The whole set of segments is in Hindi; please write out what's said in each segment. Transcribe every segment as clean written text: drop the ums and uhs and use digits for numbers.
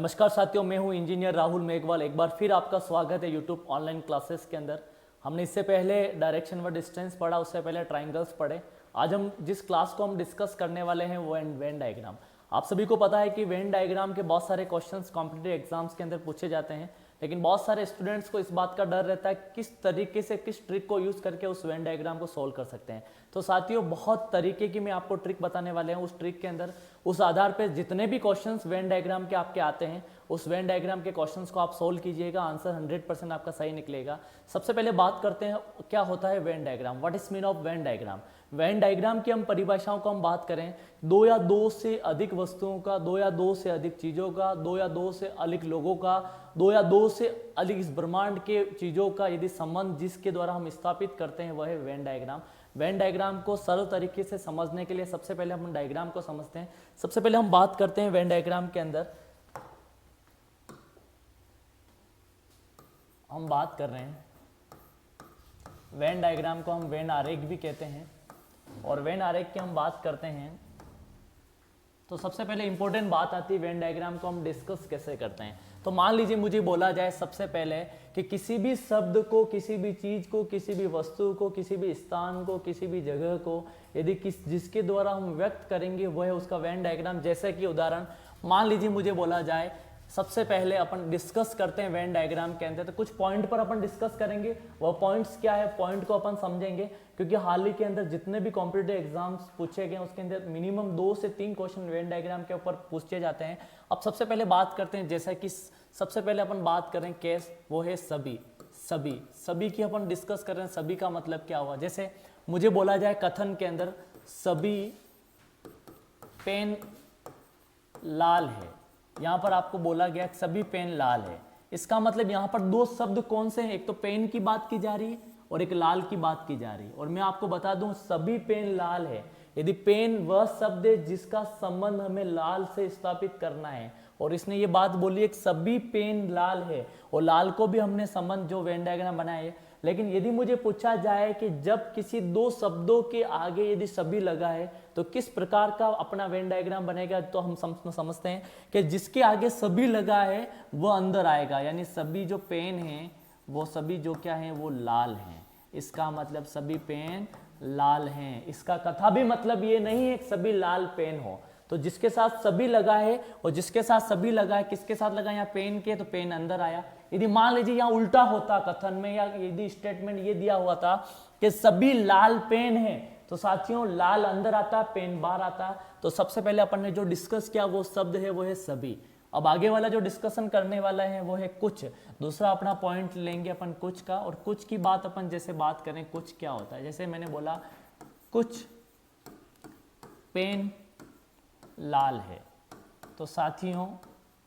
नमस्कार साथियों, मैं हूं इंजीनियर राहुल मेघवाल। एक बार फिर आपका स्वागत है यूट्यूब ऑनलाइन क्लासेस के अंदर। हमने इससे पहले डायरेक्शन व डिस्टेंस पढ़ा, उससे पहले ट्राइंगल्स पढ़े। आज हम जिस क्लास को हम डिस्कस करने वाले हैं वो वेन डायग्राम। आप सभी को पता है कि वेन डायग्राम के बहुत सारे क्वेश्चंस कॉम्पिटिटिव एग्जाम्स के अंदर पूछे जाते हैं, लेकिन बहुत सारे स्टूडेंट्स को इस बात का डर रहता है किस तरीके से, किस ट्रिक को यूज़ करके उस वेन डायग्राम को सोल्व कर सकते हैं। तो साथियों, बहुत तरीके की मैं आपको ट्रिक बताने वाले हैं। उस ट्रिक के अंदर उस आधार पर जितने भी क्वेश्चंस वेन डायग्राम के आपके आते हैं, उस वेन डायग्राम के क्वेश्चंस को आप सोल्व कीजिएगा, आंसर 100% आपका सही निकलेगा। सबसे पहले बात करते हैं क्या होता है Venn diagram, what is mean of Venn diagram. Venn diagram की हम परिभाषाओं को हम बात करें, दो या दो से अधिक वस्तुओं का, दो या दो से अधिक चीज़ों का, दो या दो से अधिक लोगों का, दो या दो से अधिक इस ब्रह्मांड के चीज़ों का यदि संबंध जिसके द्वारा हम स्थापित करते हैं वह है वेन डायग्राम। वेन डायग्राम को सरल तरीके से समझने के लिए सबसे पहले हम डायग्राम को समझते हैं। सबसे पहले हम बात करते हैं वेन डायग्राम के अंदर हम बात कर रहे हैं वेन डायग्राम को हम वेन आरेख भी कहते हैं, और वेन आरेख की हम बात करते हैं तो सबसे पहले इंपॉर्टेंट बात आती है वेन डायग्राम को हम डिस्कस कैसे करते हैं। तो मान लीजिए मुझे बोला जाए सबसे पहले कि किसी भी शब्द को, किसी भी चीज को, किसी भी वस्तु को, किसी भी स्थान को, किसी भी जगह को यदि जिसके द्वारा हम व्यक्त करेंगे वह है उसका वेन डायग्राम। जैसे कि उदाहरण मान लीजिए मुझे बोला जाए, सबसे पहले अपन डिस्कस करते हैं वेन डायग्राम के अंदर, तो कुछ पॉइंट पर अपन डिस्कस करेंगे। वह पॉइंट्स क्या है, पॉइंट को अपन समझेंगे, क्योंकि हाल ही के अंदर जितने भी कॉम्पिटिटिव एग्जाम्स पूछे गए उसके अंदर मिनिमम 2 से 3 क्वेश्चन वेन डायग्राम के ऊपर पूछे जाते हैं। अब सबसे पहले बात करते हैं, जैसा कि सबसे पहले अपन बात करें केस, वो है सभी। सभी सभी की अपन डिस्कस कर रहे हैं। सभी का मतलब क्या हुआ, जैसे मुझे बोला जाए कथन के अंदर सभी पेन लाल है, यहाँ पर आपको बोला गया सभी पेन लाल है। इसका मतलब यहाँ पर दो शब्द कौन से हैं, एक तो पेन की बात की जा रही है और एक लाल की बात की जा रही है। और मैं आपको बता दूं सभी पेन लाल है, यदि पेन वह शब्द है जिसका संबंध हमें लाल से स्थापित करना है, और इसने ये बात बोली है सभी पेन लाल है, और लाल को भी हमने संबंध जो वेन डायग्राम बनाए। लेकिन यदि मुझे पूछा जाए कि जब किसी दो शब्दों के आगे यदि सभी लगा है तो किस प्रकार का अपना वेन डायग्राम बनेगा, तो हम समझते हैं कि जिसके आगे सभी लगा है वह अंदर आएगा, यानी सभी जो पेन हैं वो सभी जो क्या हैं वो लाल हैं। इसका मतलब सभी पेन लाल हैं। इसका कथा भी मतलब ये नहीं है कि सभी लाल पेन हो, तो जिसके साथ सभी लगा है और जिसके साथ सभी लगा है, किसके साथ लगा, यहाँ पेन के, तो पेन अंदर आया। यदि मान लीजिए यहाँ उल्टा होता कथन में, या यदि स्टेटमेंट ये दिया हुआ था कि सभी लाल पेन है, तो साथियों लाल अंदर आता, पेन बाहर आता। तो सबसे पहले अपन ने जो डिस्कस किया वो शब्द है वो है सभी। अब आगे वाला जो डिस्कशन करने वाला है वो है कुछ। दूसरा अपना पॉइंट लेंगे अपन कुछ का, और कुछ की बात अपन जैसे बात करें कुछ क्या होता है, जैसे मैंने बोला कुछ पेन लाल है, तो साथियों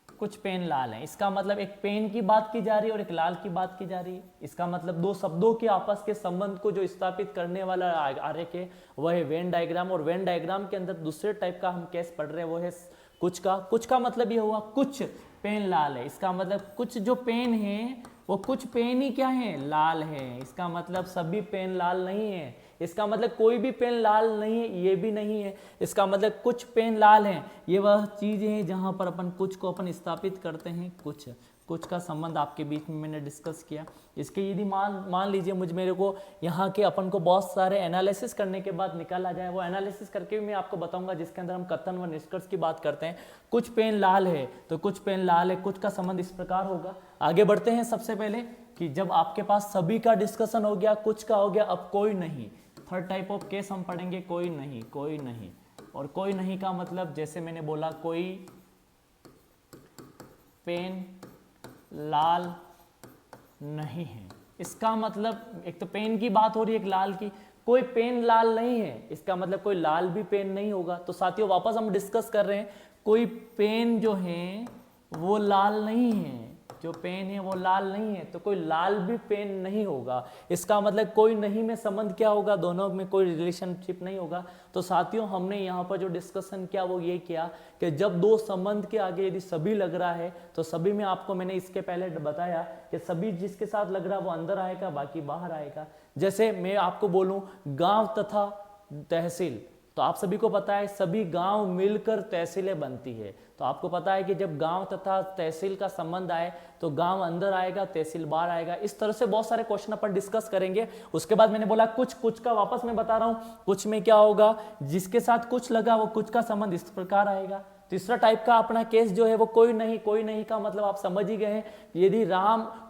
कुछ पेन लाल है, इसका मतलब एक पेन की बात की जा रही है और एक लाल की बात की जा रही है। इसका मतलब दो शब्दों के आपस के संबंध को जो स्थापित करने वाला आरेख है वह है वेन डायग्राम। और वेन डायग्राम के अंदर दूसरे टाइप का हम केस पढ़ रहे हैं वो है कुछ का। कुछ का मतलब ये हुआ कुछ पेन लाल है, इसका मतलब कुछ जो पेन है वो कुछ पेन ही क्या है, लाल है। इसका मतलब सभी पेन लाल नहीं है, इसका मतलब कोई भी पेन लाल नहीं है, ये भी नहीं है। इसका मतलब कुछ पेन लाल हैं, ये वह चीज़ है जहाँ पर अपन कुछ को अपन स्थापित करते हैं। कुछ का संबंध आपके बीच में मैंने डिस्कस किया। इसके यदि मान लीजिए मेरे को यहाँ के अपन को बहुत सारे एनालिसिस करने के बाद निकाला जाए, वो एनालिसिस करके भी मैं आपको बताऊंगा, जिसके अंदर हम कथन व निष्कर्ष की बात करते हैं। कुछ पेन लाल है तो कुछ पेन लाल है, कुछ का संबंध इस प्रकार होगा। आगे बढ़ते हैं। सबसे पहले कि जब आपके पास सभी का डिस्कशन हो गया, कुछ का हो गया, अब कोई नहीं। थर्ड टाइप ऑफ केस हम पढ़ेंगे कोई नहीं। कोई नहीं, और कोई नहीं का मतलब जैसे मैंने बोला कोई पेन लाल नहीं है, इसका मतलब एक तो पेन की बात हो रही है, एक लाल की। कोई पेन लाल नहीं है, इसका मतलब कोई लाल भी पेन नहीं होगा। तो साथियों वापस हम डिस्कस कर रहे हैं, कोई पेन जो है वो लाल नहीं है, जो पेन है वो लाल नहीं है, तो कोई लाल भी पेन नहीं होगा। इसका मतलब कोई नहीं में संबंध क्या होगा, दोनों में कोई रिलेशनशिप नहीं होगा। तो साथियों हमने यहाँ पर जो डिस्कशन किया वो ये किया कि जब दो संबंध के आगे यदि सभी लग रहा है तो सभी में आपको मैंने इसके पहले बताया कि सभी जिसके साथ लग रहा है वो अंदर आएगा, बाकी बाहर आएगा। जैसे मैं आपको बोलूँ गाँव तथा तहसील, तो आप सभी को पता है सभी गांव मिलकर तहसीलें बनती है। तो आपको पता है कि जब गांव तथा तहसील का संबंध आए तो गांव अंदर आएगा, तहसील बाहर आएगा। इस तरह से बहुत सारे क्वेश्चन अपन डिस्कस करेंगे। उसके बाद मैंने बोला कुछ का वापस मैं बता रहा हूं, कुछ में क्या होगा, जिसके साथ कुछ लगा वो कुछ का संबंध इस प्रकार आएगा। तीसरा टाइप का अपना केस जो है वो कोई नहीं का मतलब आप समझ ही गए हैं। यदि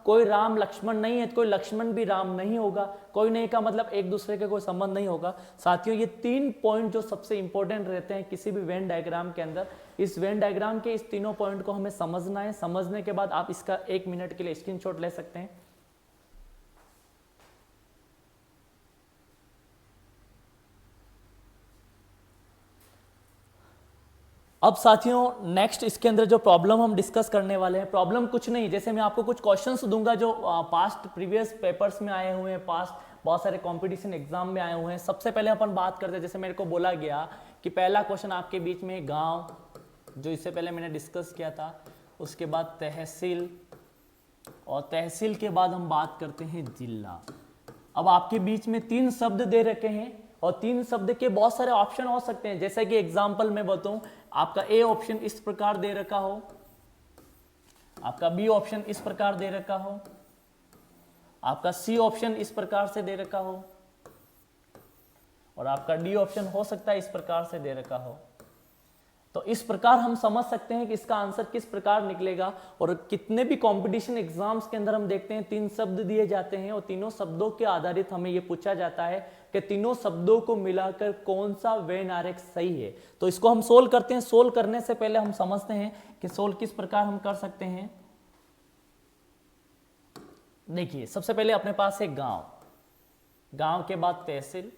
कोई राम लक्ष्मण नहीं है तो कोई लक्ष्मण भी राम नहीं होगा। कोई नहीं का मतलब एक दूसरे के कोई संबंध नहीं होगा। साथियों ये 3 पॉइंट जो सबसे इंपॉर्टेंट रहते हैं किसी भी वेन डायग्राम के अंदर, इस वेन डायग्राम के इस तीनों पॉइंट को हमें समझना है। समझने के बाद आप इसका 1 मिनट के लिए स्क्रीनशॉट ले सकते हैं। अब साथियों नेक्स्ट इसके अंदर जो प्रॉब्लम हम डिस्कस करने वाले हैं, प्रॉब्लम कुछ नहीं, जैसे मैं आपको कुछ क्वेश्चंस दूंगा जो पास्ट प्रीवियस पेपर्स में आए हुए हैं, पास्ट बहुत सारे कंपटीशन एग्जाम में आए हुए हैं। सबसे पहले अपन बात करते हैं, जैसे मेरे को बोला गया कि पहला क्वेश्चन आपके बीच में गांव, जो इससे पहले मैंने डिस्कस किया था, उसके बाद तहसील, और तहसील के बाद हम बात करते हैं जिला। अब आपके बीच में 3 शब्द दे रखे हैं और 3 शब्द के बहुत सारे ऑप्शन हो सकते हैं। जैसे कि एग्जाम्पल मैं बताऊं, आपका ए ऑप्शन इस प्रकार दे रखा हो, आपका बी ऑप्शन इस प्रकार दे रखा हो, आपका सी ऑप्शन इस प्रकार से दे रखा हो, और आपका डी ऑप्शन हो सकता है इस प्रकार से दे रखा हो। तो इस प्रकार हम समझ सकते हैं कि इसका आंसर किस प्रकार निकलेगा। और कितने भी कंपटीशन एग्जाम्स के अंदर हम देखते हैं 3 शब्द दिए जाते हैं और तीनों शब्दों के आधारित हमें यह पूछा जाता है कि तीनों शब्दों को मिलाकर कौन सा वेन आरेख सही है। तो इसको हम सोल्व करते हैं। सोल्व करने से पहले हम समझते हैं कि सोल्व किस प्रकार हम कर सकते हैं। देखिए सबसे पहले अपने पास है गांव, गांव के बाद तहसील,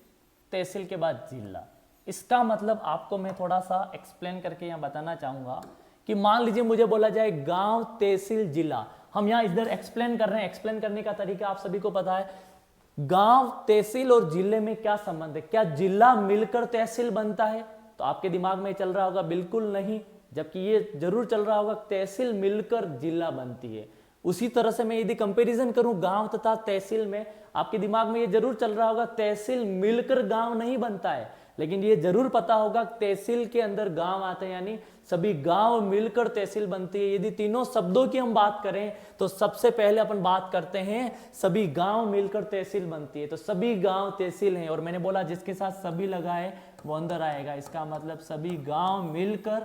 तहसील के बाद जिला। इसका मतलब आपको मैं थोड़ा सा एक्सप्लेन करके यहाँ बताना चाहूंगा कि मान लीजिए मुझे बोला जाए गांव, तहसील, जिला। हम यहाँ इधर एक्सप्लेन कर रहे हैं। एक्सप्लेन करने का तरीका आप सभी को पता है। गांव, तहसील और जिले में क्या संबंध है? क्या जिला मिलकर तहसील बनता है? तो आपके दिमाग में चल रहा होगा बिल्कुल नहीं, जबकि ये जरूर चल रहा होगा तहसील मिलकर जिला बनती है। उसी तरह से मैं यदि कंपैरिजन करूं गांव तथा तहसील में, आपके दिमाग में ये जरूर चल रहा होगा तहसील मिलकर गांव नहीं बनता है, लेकिन ये जरूर पता होगा तहसील के अंदर गांव आते हैं, यानी सभी गांव मिलकर तहसील बनती है। यदि तीनों शब्दों की हम बात करें तो सबसे पहले अपन बात करते हैं सभी गांव मिलकर तहसील बनती है। तो सभी गांव तहसील हैं, और मैंने बोला जिसके साथ सभी लगा है वो अंदर आएगा। इसका मतलब सभी गांव मिलकर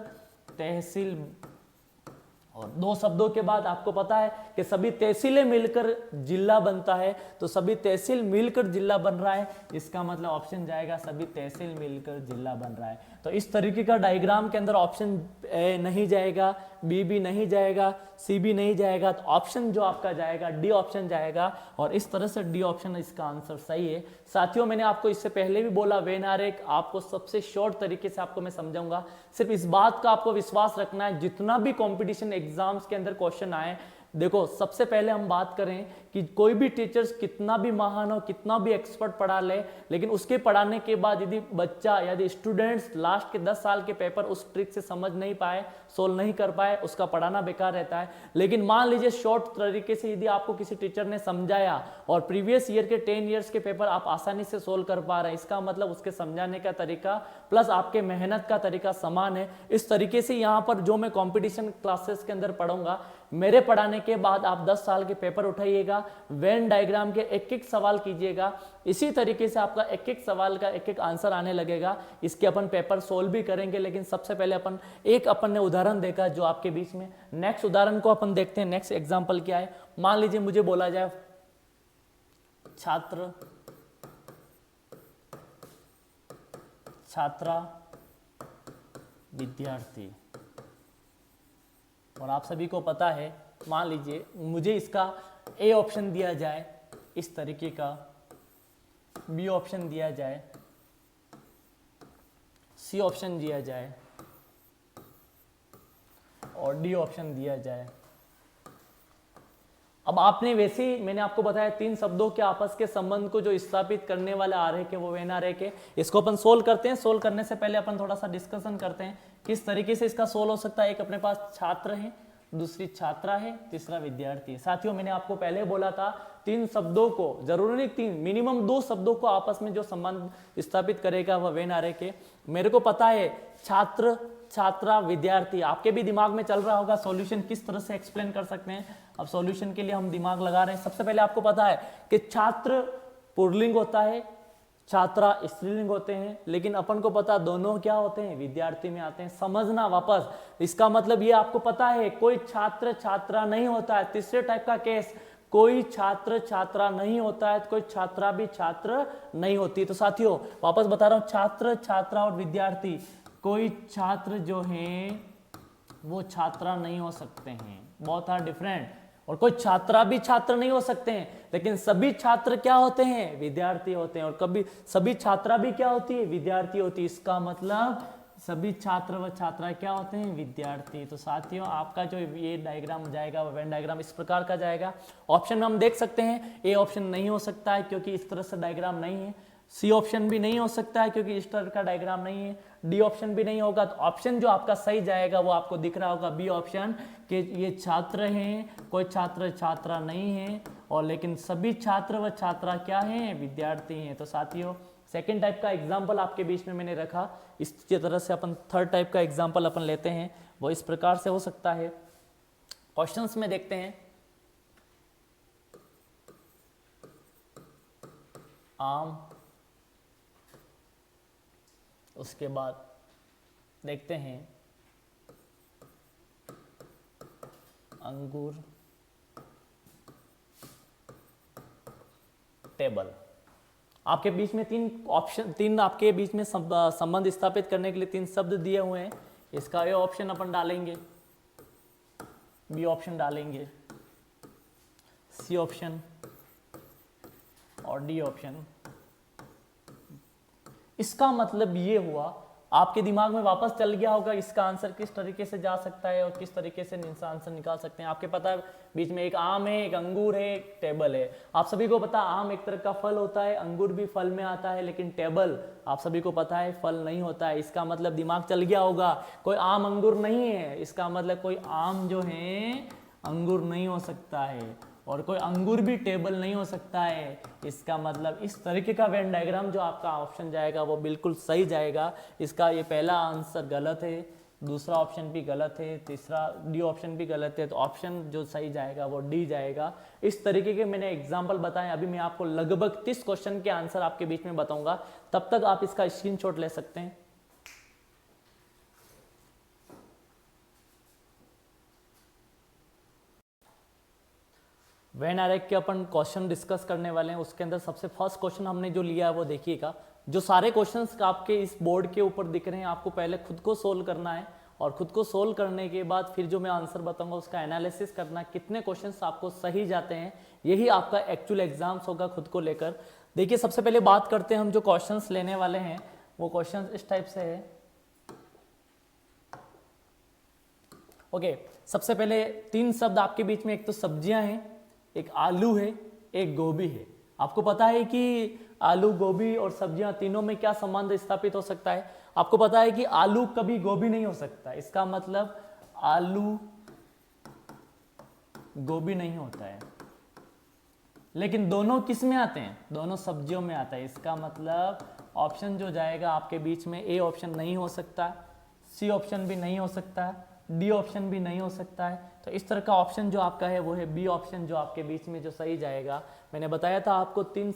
तहसील। और 2 शब्दों के बाद आपको पता है कि सभी तहसीलें मिलकर जिला बनता है। तो सभी तहसील मिलकर जिला बन रहा है, इसका मतलब ऑप्शन जाएगा सभी तहसील मिलकर जिला बन रहा है। तो इस तरीके का डायग्राम के अंदर ऑप्शन ए नहीं जाएगा, बी भी नहीं जाएगा, सी भी नहीं जाएगा। तो ऑप्शन जो आपका जाएगा डी ऑप्शन जाएगा, और इस तरह से डी ऑप्शन इसका आंसर सही है। साथियों मैंने आपको इससे पहले भी बोला वेन आरेख आपको सबसे शॉर्ट तरीके से आपको मैं समझाऊंगा। सिर्फ इस बात का आपको विश्वास रखना है, जितना भी कंपटीशन एग्जाम्स के अंदर क्वेश्चन आए, देखो सबसे पहले हम बात करें कि कोई भी टीचर्स कितना भी महान हो, कितना भी एक्सपर्ट पढ़ा ले, लेकिन उसके पढ़ाने के बाद यदि बच्चा, यदि स्टूडेंट्स लास्ट के 10 साल के पेपर उस ट्रिक से समझ नहीं पाए, सोल्व नहीं कर पाए, उसका पढ़ाना बेकार रहता है। लेकिन मान लीजिए शॉर्ट तरीके से यदि आपको किसी टीचर ने समझाया और प्रीवियस ईयर के 10 ईयर्स के पेपर आप आसानी से सोल्व कर पा रहे हैं, इसका मतलब उसके समझाने का तरीका प्लस आपके मेहनत का तरीका समान है। इस तरीके से यहाँ पर जो मैं कॉम्पिटिशन क्लासेस के अंदर पढ़ूंगा, मेरे पढ़ाने के बाद आप 10 साल के पेपर उठाइएगा, वेन डायग्राम के एक एक सवाल कीजिएगा, इसी तरीके से आपका एक एक सवाल का एक एक आंसर आने लगेगा। इसके अपन पेपर सोल्व भी करेंगे, लेकिन सबसे पहले अपन ने उदाहरण देखा जो आपके बीच में। नेक्स्ट उदाहरण को अपन देखते हैं। नेक्स्ट एग्जांपल क्या है, मान लीजिए मुझे बोला जाए छात्र, छात्रा, विद्यार्थी, और आप सभी को पता है, मान लीजिए मुझे इसका ए ऑप्शन दिया जाए इस तरीके का, बी ऑप्शन दिया जाए, सी ऑप्शन दिया जाए और डी ऑप्शन दिया जाए। अब आपने वैसे ही मैंने आपको बताया 3 शब्दों के आपस के संबंध को जो स्थापित करने वाला आरेख है वो वेन आरेख है। इसको अपन सोल्व करते हैं। सोल्व करने से पहले अपन थोड़ा सा डिस्कशन करते हैं किस तरीके से इसका सोल्व हो सकता है। एक अपने पास छात्र है, दूसरी छात्रा है, तीसरा विद्यार्थी है। साथियों मैंने आपको पहले बोला था तीन शब्दों को, जरूरी नहीं तीन, मिनिमम दो शब्दों को आपस में जो संबंध स्थापित करेगा वह वेन आरेख है। मेरे को पता है छात्र, छात्रा, विद्यार्थी, आपके भी दिमाग में चल रहा होगा सॉल्यूशन किस तरह से एक्सप्लेन कर सकते हैं। अब सॉल्यूशन के लिए हम दिमाग लगा रहे हैं। सबसे पहले आपको पता है कि छात्र पुल्लिंग होता है, छात्रा स्त्रीलिंग होते हैं, लेकिन अपन को पता दोनों क्या होते हैं, विद्यार्थी में आते हैं। समझना वापस, इसका मतलब ये आपको पता है कोई छात्र छात्रा नहीं होता है। तीसरे टाइप का केस, कोई छात्र छात्रा नहीं होता है, कोई छात्रा भी छात्र नहीं होती। तो साथियों वापस बता रहा हूं, छात्र, छात्रा और विद्यार्थी, कोई छात्र जो है वो छात्रा नहीं हो सकते हैं, बहुत आर डिफरेंट। और कोई छात्रा भी छात्र नहीं हो सकते हैं, लेकिन सभी छात्र क्या होते हैं, विद्यार्थी होते हैं। और कभी सभी छात्रा भी क्या होती है, विद्यार्थी होती है। इसका मतलब सभी छात्र व छात्रा क्या होते हैं, विद्यार्थी। तो साथियों आपका जो ये डायग्राम जाएगा वो वेन डायग्राम इस प्रकार का जाएगा। ऑप्शन में हम देख सकते हैं ए ऑप्शन नहीं हो सकता है क्योंकि इस तरह से डायग्राम नहीं है, सी ऑप्शन भी नहीं हो सकता है क्योंकि इस तरह का डायग्राम नहीं है, डी ऑप्शन भी नहीं होगा। तो ऑप्शन जो आपका सही जाएगा वो आपको दिख रहा होगा बी ऑप्शन, कि ये छात्र हैं, कोई छात्र छात्रा नहीं है, और लेकिन सभी छात्र व छात्रा क्या हैं, विद्यार्थी हैं। तो साथियों सेकेंड टाइप का एग्जाम्पल आपके बीच में मैंने रखा, इस तरह से अपन थर्ड टाइप का एग्जाम्पल अपन लेते हैं, वो इस प्रकार से हो सकता है। क्वेश्चंस में देखते हैं, आम, उसके बाद देखते हैं अंगूर, टेबल। आपके बीच में तीन ऑप्शन, तीन आपके बीच में संबंध स्थापित करने के लिए तीन शब्द दिए हुए हैं। इसका ए ऑप्शन अपन डालेंगे, बी ऑप्शन डालेंगे, सी ऑप्शन और डी ऑप्शन। इसका मतलब ये हुआ, आपके दिमाग में वापस चल गया होगा इसका आंसर किस तरीके से जा सकता है और किस तरीके से इसका आंसर निकाल सकते हैं। आपके पता है बीच में एक आम है, एक अंगूर है, एक टेबल है। आप सभी को पता आम एक तरह का फल होता है, अंगूर भी फल में आता है, लेकिन टेबल आप सभी को पता है फल नहीं होता है। इसका मतलब दिमाग चल गया होगा कोई आम अंगूर नहीं है, इसका मतलब कोई आम जो है अंगूर नहीं हो सकता है, और कोई अंगूर भी टेबल नहीं हो सकता है। इसका मतलब इस तरीके का वेन डायग्राम जो आपका ऑप्शन जाएगा वो बिल्कुल सही जाएगा। इसका ये पहला आंसर गलत है, दूसरा ऑप्शन भी गलत है, तीसरा डी ऑप्शन भी गलत है। तो ऑप्शन जो सही जाएगा वो डी जाएगा। इस तरीके के मैंने एग्जाम्पल बताए। अभी मैं आपको लगभग 30 क्वेश्चन के आंसर आपके बीच में बताऊंगा, तब तक आप इसका स्क्रीनशॉट ले सकते हैं। वेन आरेख के अपन क्वेश्चन डिस्कस करने वाले हैं। उसके अंदर सबसे फर्स्ट क्वेश्चन हमने जो लिया है वो देखिएगा। जो सारे क्वेश्चंस आपके इस बोर्ड के ऊपर दिख रहे हैं, आपको पहले खुद को सोल्व करना है, और खुद को सोल्व करने के बाद फिर जो मैं आंसर बताऊंगा उसका एनालिसिस करना, कितने क्वेश्चंस आपको सही जाते हैं। यही आपका एक्चुअल एग्जाम्स होगा खुद को लेकर। देखिए सबसे पहले बात करते हैं हम जो क्वेश्चंस लेने वाले हैं, वो क्वेश्चंस इस टाइप से है। ओके, सबसे पहले तीन शब्द आपके बीच में, एक तो सब्जियां हैं, एक आलू है, एक गोभी है। आपको पता है कि आलू, गोभी और सब्जियां तीनों में क्या संबंध स्थापित हो सकता है। आपको पता है कि आलू कभी गोभी नहीं हो सकता, इसका मतलब आलू गोभी नहीं होता है, लेकिन दोनों किस में आते हैं, दोनों सब्जियों में आता है। इसका मतलब ऑप्शन जो जाएगा आपके बीच में, ए ऑप्शन नहीं हो सकता, सी ऑप्शन भी नहीं हो सकता, डी ऑप्शन भी नहीं हो सकता है। तो इस तरह का ऑप्शन जो आपका है वो है बी ऑप्शन, जो आपके बीच में जो सही जाएगा। मैंने बताया था आपको तीन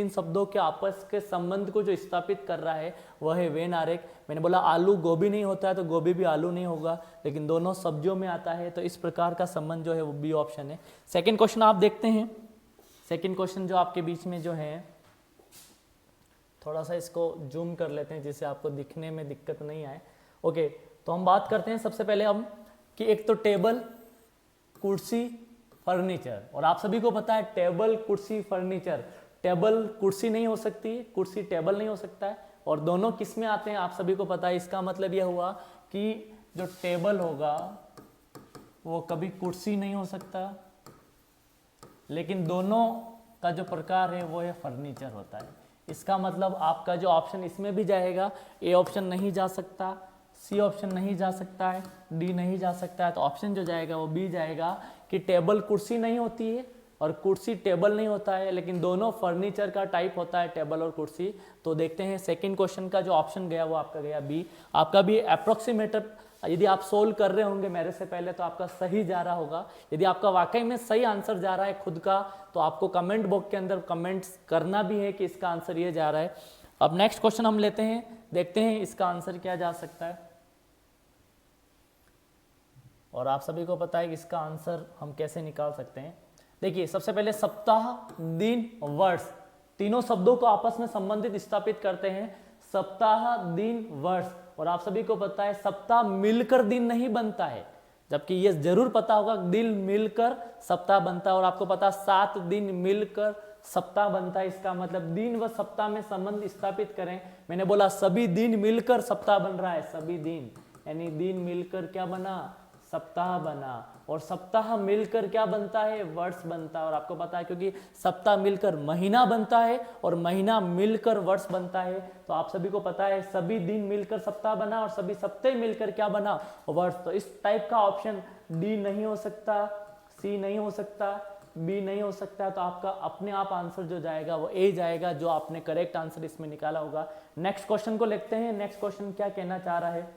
शब्दों के आपस के संबंध को जो स्थापित कर रहा है वह है वेन आरेख। मैंने बोला आलू गोभी नहीं होता है तो गोभी भी आलू नहीं होगा, लेकिन दोनों सब्जियों में आता है, तो इस प्रकार का संबंध जो है वो बी ऑप्शन है। सेकेंड क्वेश्चन आप देखते हैं। सेकेंड क्वेश्चन जो आपके बीच में जो है, थोड़ा सा इसको जूम कर लेते हैं जिससे आपको दिखने में दिक्कत नहीं आए। ओके, तो हम बात करते हैं सबसे पहले हम कि एक तो टेबल, कुर्सी, फर्नीचर। और आप सभी को पता है टेबल, कुर्सी, फर्नीचर, टेबल कुर्सी नहीं हो सकती, कुर्सी टेबल नहीं हो सकता है, और दोनों किस में आते हैं आप सभी को पता है। इसका मतलब यह हुआ कि जो टेबल होगा वो कभी कुर्सी नहीं हो सकता, लेकिन दोनों का जो प्रकार है वो है फर्नीचर होता है। इसका मतलब आपका जो ऑप्शन इसमें भी जाएगा, ए ऑप्शन नहीं जा सकता, सी ऑप्शन नहीं जा सकता है, डी नहीं जा सकता है, तो ऑप्शन जो जाएगा वो बी जाएगा कि टेबल कुर्सी नहीं होती है, और कुर्सी टेबल नहीं होता है, लेकिन दोनों फर्नीचर का टाइप होता है, टेबल और कुर्सी। तो देखते हैं सेकंड क्वेश्चन का जो ऑप्शन गया वो आपका गया बी। आपका भी अप्रोक्सीमेटर, यदि आप सोल्व कर रहे होंगे मेरे से पहले तो आपका सही जा रहा होगा। यदि आपका वाकई में सही आंसर जा रहा है खुद का, तो आपको कमेंट बॉक्स के अंदर कमेंट्स करना भी है कि इसका आंसर ये जा रहा है। अब नेक्स्ट क्वेश्चन हम लेते हैं, देखते हैं इसका आंसर क्या जा सकता है। और आप सभी को पता है कि इसका आंसर हम कैसे निकाल सकते हैं। देखिए, सबसे पहले सप्ताह, दिन, वर्ष, तीनों शब्दों को आपस में संबंधित स्थापित करते हैं। सप्ताह, दिन, वर्ष। और आप सभी को पता है सप्ताह मिलकर दिन नहीं बनता है, जबकि ये जरूर पता होगा दिन मिलकर सप्ताह बनता है। और आपको पता 7 दिन मिलकर सप्ताह बनता है। इसका मतलब दिन व सप्ताह में संबंध स्थापित करें। मैंने बोला सभी दिन मिलकर सप्ताह बन रहा है, सभी दिन, यानी दिन मिलकर क्या बना, सप्ताह बना। और सप्ताह मिलकर क्या बनता है, वर्ष बनता है। और आपको पता है क्योंकि सप्ताह मिलकर महीना बनता है और महीना मिलकर वर्ष बनता है। तो आप सभी को पता है सभी दिन मिलकर सप्ताह बना और सभी सप्ताह मिलकर क्या बना, वर्ष। तो इस टाइप का ऑप्शन डी नहीं हो सकता, सी नहीं हो सकता, बी नहीं हो सकता। तो आपका अपने आप आंसर जो जाएगा वो ए जाएगा, जो आपने करेक्ट आंसर इसमें निकाला होगा। नेक्स्ट क्वेश्चन को लिखते हैं। नेक्स्ट क्वेश्चन क्या कहना चाह रहा है,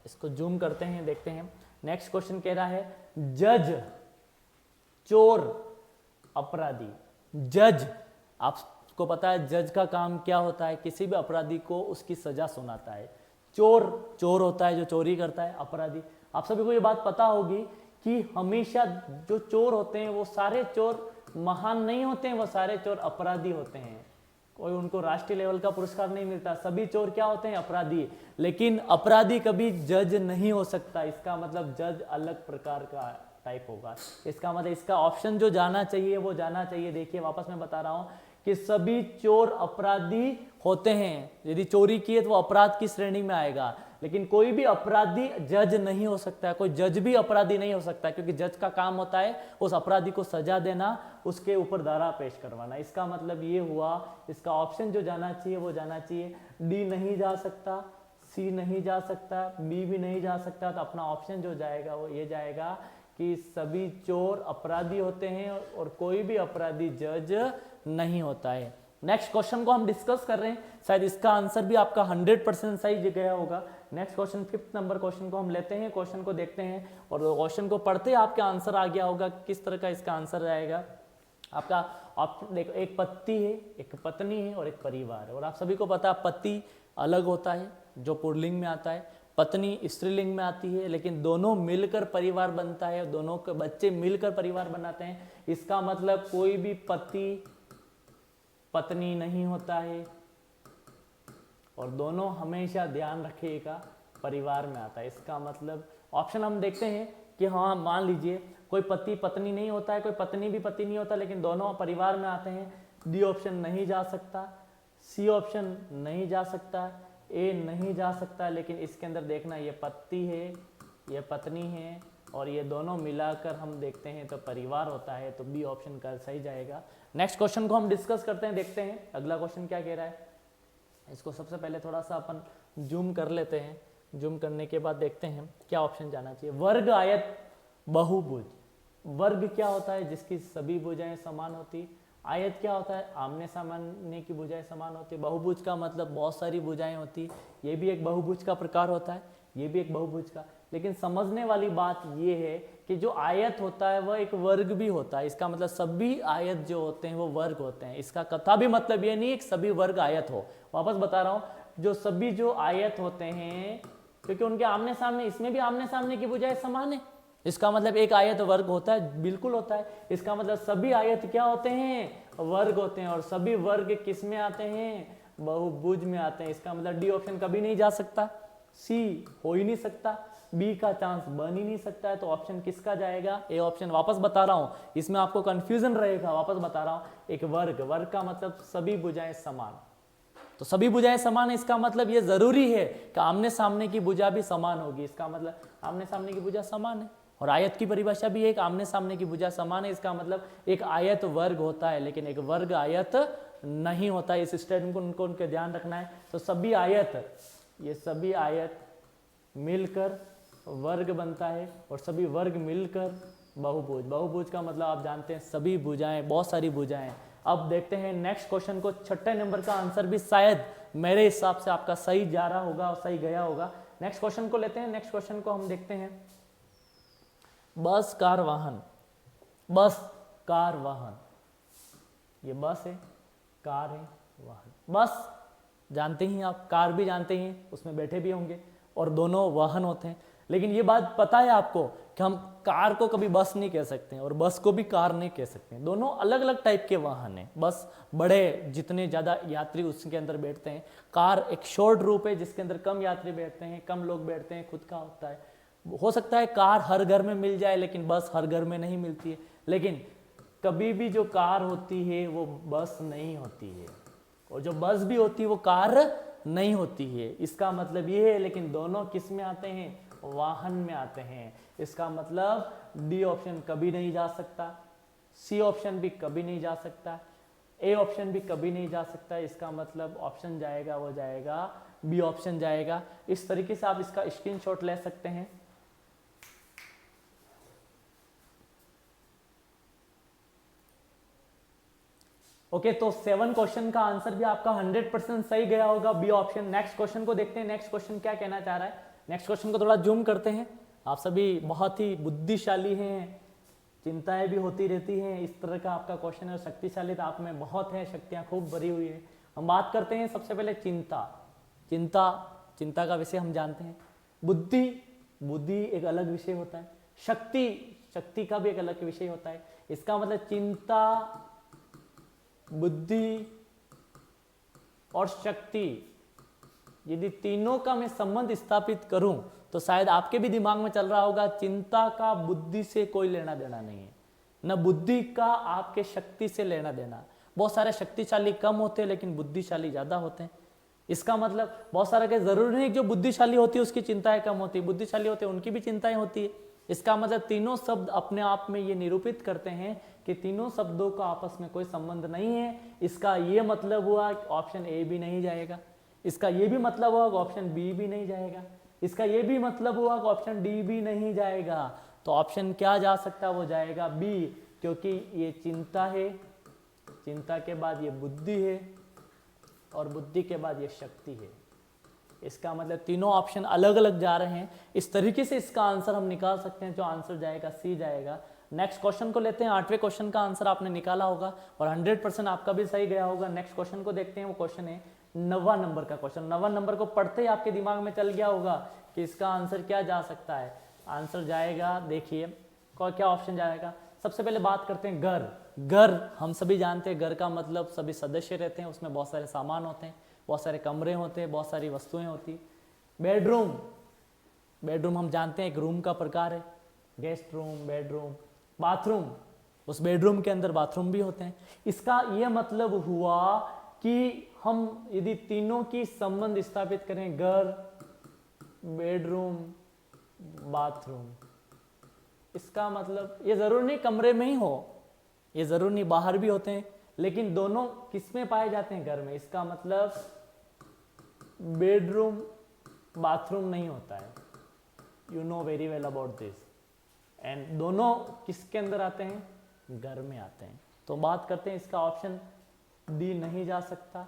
इसको जूम करते हैं, देखते हैं। नेक्स्ट क्वेश्चन कह रहा है जज, चोर, अपराधी। जज, आपको पता है जज का काम क्या होता है, किसी भी अपराधी को उसकी सजा सुनाता है। चोर, चोर होता है जो चोरी करता है। अपराधी, आप सभी को ये बात पता होगी कि हमेशा जो चोर होते हैं वो सारे चोर महान नहीं होते हैं, वो सारे चोर अपराधी होते हैं। कोई उनको राष्ट्रीय लेवल का पुरस्कार नहीं मिलता, सभी चोर क्या होते हैं, अपराधी। लेकिन अपराधी कभी जज नहीं हो सकता। इसका मतलब जज अलग प्रकार का टाइप होगा। इसका मतलब इसका ऑप्शन जो जाना चाहिए वो जाना चाहिए। देखिए वापस मैं बता रहा हूं कि सभी चोर अपराधी होते हैं। यदि चोरी किए तो वो अपराध की श्रेणी में आएगा, लेकिन कोई भी अपराधी जज नहीं हो सकता। कोई जज भी अपराधी नहीं हो सकता, क्योंकि जज का काम होता है उस अपराधी को सजा देना, उसके ऊपर धारा पेश करवाना। इसका मतलब ये हुआ, इसका ऑप्शन जो जाना चाहिए वो जाना चाहिए। डी नहीं जा सकता, सी नहीं जा सकता, बी भी नहीं जा सकता। तो अपना ऑप्शन जो जाएगा वो ये जाएगा कि सभी चोर अपराधी होते हैं और कोई भी अपराधी जज नहीं होता है। नेक्स्ट क्वेश्चन को हम डिस्कस कर रहे हैं, शायद इसका आंसर भी आपका 100% सही गया होगा। Next question, 5th number question को हम लेते हैं, क्वेश्चन को देखते हैं और क्वेश्चन को पढ़ते आपका आंसर आ गया होगा किस तरह का इसका आंसर आएगा। आपका देखो, एक पति है, एक पत्नी है और एक परिवार है। और आप सभी को पता है पति अलग होता है जो पुल्लिंग में आता है, पत्नी स्त्रीलिंग में आती है, लेकिन दोनों मिलकर परिवार बनता है, दोनों के बच्चे मिलकर परिवार बनाते हैं। इसका मतलब कोई भी पति पत्नी नहीं होता है और दोनों हमेशा ध्यान रखिएगा परिवार में आता है। इसका मतलब ऑप्शन हम देखते हैं कि हाँ, मान लीजिए कोई पति पत्नी नहीं होता है, कोई पत्नी भी पति नहीं होता, लेकिन दोनों परिवार में आते हैं। डी ऑप्शन नहीं जा सकता, सी ऑप्शन नहीं जा सकता, ए नहीं जा सकता। लेकिन इसके अंदर देखना, ये पति है, ये पत्नी है और ये दोनों मिलाकर हम देखते हैं तो परिवार होता है। तो बी ऑप्शन का सही जाएगा। नेक्स्ट क्वेश्चन को हम डिस्कस करते हैं, देखते हैं अगला क्वेश्चन क्या कह रहा है। इसको सबसे पहले थोड़ा सा अपन जूम कर लेते हैं। जूम करने के बाद देखते हैं क्या ऑप्शन जाना चाहिए। वर्ग, आयत, बहुभुज। वर्ग क्या होता है, जिसकी सभी भुजाएं समान होती। आयत क्या होता है, आमने सामने की भुजाएं समान होती। बहुभुज का मतलब बहुत सारी भुजाएं होती, ये भी एक बहुभुज का प्रकार होता है, ये भी एक बहुभुज का। लेकिन समझने वाली बात ये है कि जो आयत होता है वह एक वर्ग भी होता है। इसका मतलब सभी आयत जो होते हैं वो वर्ग होते हैं। इसका कथा भी मतलब ये नहीं है कि सभी वर्ग आयत हो। वापस बता रहा हूँ, जो सभी जो आयत होते हैं, क्योंकि उनके आमने सामने, इसमें भी आमने सामने की भुजाएं समान है। इसका मतलब एक आयत वर्ग होता है, बिल्कुल होता है। इसका मतलब सभी आयत क्या होते हैं, वर्ग होते हैं। और सभी वर्ग किस में आते हैं, बहुभुज में आते हैं। इसका मतलब डी ऑप्शन कभी नहीं जा सकता, सी हो ही नहीं सकता, बी का चांस बन ही नहीं सकता है। तो ऑप्शन किसका जाएगा, ए ऑप्शन। वापस बता रहा हूं, इसमें आपको कंफ्यूजन रहेगा। वापस बता रहा हूं, एक वर्ग, वर्ग का मतलब सभी भुजाएं समान। तो सभी भुजाएं समान है, इसका मतलब ये जरूरी है कि आमने सामने की भुजा भी समान होगी। इसका मतलब आमने सामने की भुजा समान है। और आयत की परिभाषा भी एक आमने सामने की भुजा समान है। इसका मतलब एक आयत वर्ग होता है, लेकिन एक वर्ग आयत नहीं होता है। इस स्टेटमेंट को उनके ध्यान रखना है। तो सभी आयत, ये सभी आयत मिलकर वर्ग बनता है और सभी वर्ग मिलकर बहुभुज। बहुभुज का मतलब आप जानते हैं सभी भुजाएं, बहुत सारी भुजाएं। अब देखते हैं नेक्स्ट क्वेश्चन को। छठे नंबर का आंसर भी शायद मेरे हिसाब से आपका सही जा रहा होगा और सही गया होगा। नेक्स्ट क्वेश्चन को लेते हैं। नेक्स्ट क्वेश्चन को हम देखते हैं। बस कार वाहन, बस कार वाहन, ये बस है, कार है, वाहन। बस जानते ही आप, कार भी जानते ही, उसमें बैठे भी होंगे और दोनों वाहन होते हैं। लेकिन ये बात पता है आपको कि हम कार को कभी बस नहीं कह सकते हैं और बस को भी कार नहीं कह सकते हैं। दोनों अलग अलग टाइप के वाहन हैं। बस बड़े, जितने ज़्यादा यात्री उसके अंदर बैठते हैं। कार एक शॉर्ट रूप है जिसके अंदर कम यात्री बैठते हैं, कम लोग बैठते हैं, खुद का होता है। हो सकता है कार हर घर में मिल जाए लेकिन बस हर घर में नहीं मिलती है। लेकिन कभी भी जो कार होती है वो बस नहीं होती है और जो बस भी होती है वो कार नहीं होती है। इसका मतलब ये है, लेकिन दोनों किस में आते हैं? वाहन में आते हैं। इसका मतलब डी ऑप्शन कभी नहीं जा सकता, सी ऑप्शन भी कभी नहीं जा सकता, ए ऑप्शन भी कभी नहीं जा सकता। इसका मतलब ऑप्शन जाएगा, वो जाएगा बी ऑप्शन जाएगा। इस तरीके से आप इसका स्क्रीनशॉट ले सकते हैं। ओके, तो 7 क्वेश्चन का आंसर भी आपका 100% सही गया होगा, बी ऑप्शन। नेक्स्ट क्वेश्चन को देखते हैं। नेक्स्ट क्वेश्चन क्या कहना चाह रहा है। नेक्स्ट क्वेश्चन को थोड़ा जूम करते हैं। आप सभी बहुत ही बुद्धिशाली हैं, चिंताएं भी होती रहती हैं, इस तरह का आपका क्वेश्चन है। शक्तिशाली तो आप में बहुत है, शक्तियां खूब भरी हुई है। हम बात करते हैं सबसे पहले चिंता। चिंता का विषय हम जानते हैं। बुद्धि एक अलग विषय होता है। शक्ति का भी एक अलग विषय होता है। इसका मतलब चिंता, बुद्धि और शक्ति, यदि तीनों का मैं संबंध स्थापित करूं तो शायद आपके भी दिमाग में चल रहा होगा चिंता का बुद्धि से कोई लेना देना नहीं है, न बुद्धि का आपके शक्ति से लेना देना। बहुत सारे शक्तिशाली कम होते हैं लेकिन बुद्धिशाली ज्यादा होते हैं। इसका मतलब बहुत सारा के जरूरी नहीं जो बुद्धिशाली होती है उसकी चिंताएं कम होती है, बुद्धिशाली होते हैं उनकी भी चिंताएं होती है। इसका मतलब तीनों शब्द अपने आप में ये निरूपित करते हैं कि तीनों शब्दों का आपस में कोई संबंध नहीं है। इसका ये मतलब हुआ ऑप्शन ए भी नहीं जाएगा, इसका ये भी मतलब हुआ ऑप्शन बी भी नहीं जाएगा, इसका ये भी मतलब हुआ ऑप्शन डी भी नहीं जाएगा। तो ऑप्शन क्या जा सकता है? वो जाएगा बी, क्योंकि ये चिंता है, चिंता के बाद ये बुद्धि है और बुद्धि के बाद ये शक्ति है। इसका मतलब तीनों ऑप्शन अलग अलग जा रहे हैं। इस तरीके से इसका आंसर हम निकाल सकते हैं। जो आंसर जाएगा सी जाएगा। नेक्स्ट क्वेश्चन को लेते हैं। 8वें क्वेश्चन का आंसर आपने निकाला होगा और 100% आपका भी सही गया होगा। नेक्स्ट क्वेश्चन को देखते हैं। वो क्वेश्चन है 9वां नंबर का क्वेश्चन। 9वां नंबर को पढ़ते ही आपके दिमाग में चल गया होगा कि इसका आंसर क्या जा सकता है। आंसर जाएगा, देखिए क्या ऑप्शन जाएगा। सबसे पहले बात करते हैं घर। हम सभी जानते हैं घर का मतलब सभी सदस्य रहते हैं, उसमें बहुत सारे सामान होते हैं, बहुत सारे कमरे होते हैं, बहुत सारी वस्तुएं होती हैं। बेडरूम हम जानते हैं एक रूम का प्रकार है। गेस्ट रूम, बेडरूम, बाथरूम, उस बेडरूम के अंदर बाथरूम भी होते हैं। इसका यह मतलब हुआ कि हम यदि तीनों की संबंध स्थापित करें, घर, बेडरूम, बाथरूम, इसका मतलब ये जरूर नहीं कमरे में ही हो, ये जरूर नहीं बाहर भी होते हैं, लेकिन दोनों किस में पाए जाते हैं? घर में। इसका मतलब बेडरूम बाथरूम नहीं होता है। You know very well about this. And दोनों किसके अंदर आते हैं? घर में आते हैं। तो बात करते हैं इसका ऑप्शन डी नहीं जा सकता,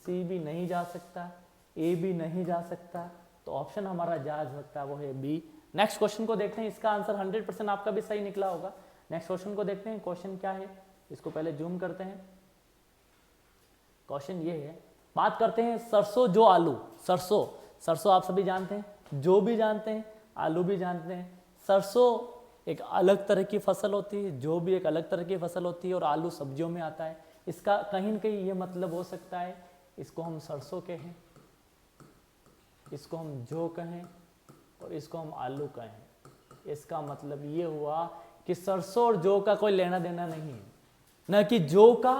सी भी नहीं जा सकता, ए भी नहीं जा सकता। तो ऑप्शन हमारा जा सकता है वो है बी। नेक्स्ट क्वेश्चन को देखते हैं। इसका आंसर 100% आपका भी सही निकला होगा। नेक्स्ट क्वेश्चन को देखते हैं। क्वेश्चन क्या है इसको पहले जूम करते हैं। क्वेश्चन ये है, बात करते हैं सरसों जो आलू। सरसों आप सभी जानते हैं, जो भी जानते हैं, आलू भी जानते हैं। सरसों एक अलग तरह की फसल होती है, जो भी एक अलग तरह की फसल होती है और आलू सब्जियों में आता है। इसका कहीं न कहीं ये मतलब हो सकता है इसको हम सरसों कहें, इसको हम जो कहें और इसको हम आलू कहें। इसका मतलब ये हुआ कि सरसों और जौ का कोई लेना देना नहीं है, न कि जौ का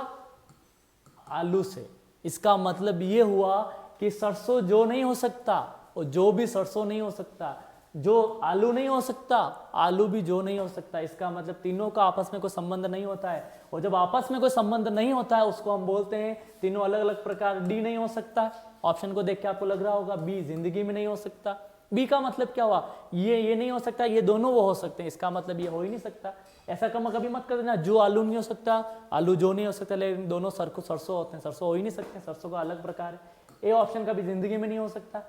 आलू से। इसका मतलब ये हुआ कि सरसों जौ नहीं हो सकता और जौ भी सरसों नहीं हो सकता, जो आलू नहीं हो सकता, आलू भी जौ नहीं हो सकता। इसका मतलब तीनों का आपस में कोई संबंध नहीं होता है, और जब आपस में कोई संबंध नहीं होता है उसको हम बोलते हैं तीनों अलग अलग प्रकार। डी नहीं हो सकता। ऑप्शन को देख के आपको लग रहा होगा बी जिंदगी में नहीं हो सकता। बी का मतलब क्या हुआ, ये नहीं हो सकता, ये दोनों वो हो सकते हैं, इसका मतलब ये हो ही नहीं सकता। ऐसा कभी मत कर देना जो आलू नहीं हो सकता, आलू जो नहीं हो सकता, लेकिन दोनों सरसों होते हैं, सरसों हो ही नहीं सकते, सरसों का अलग प्रकार है। ए ऑप्शन कभी जिंदगी में नहीं हो सकता।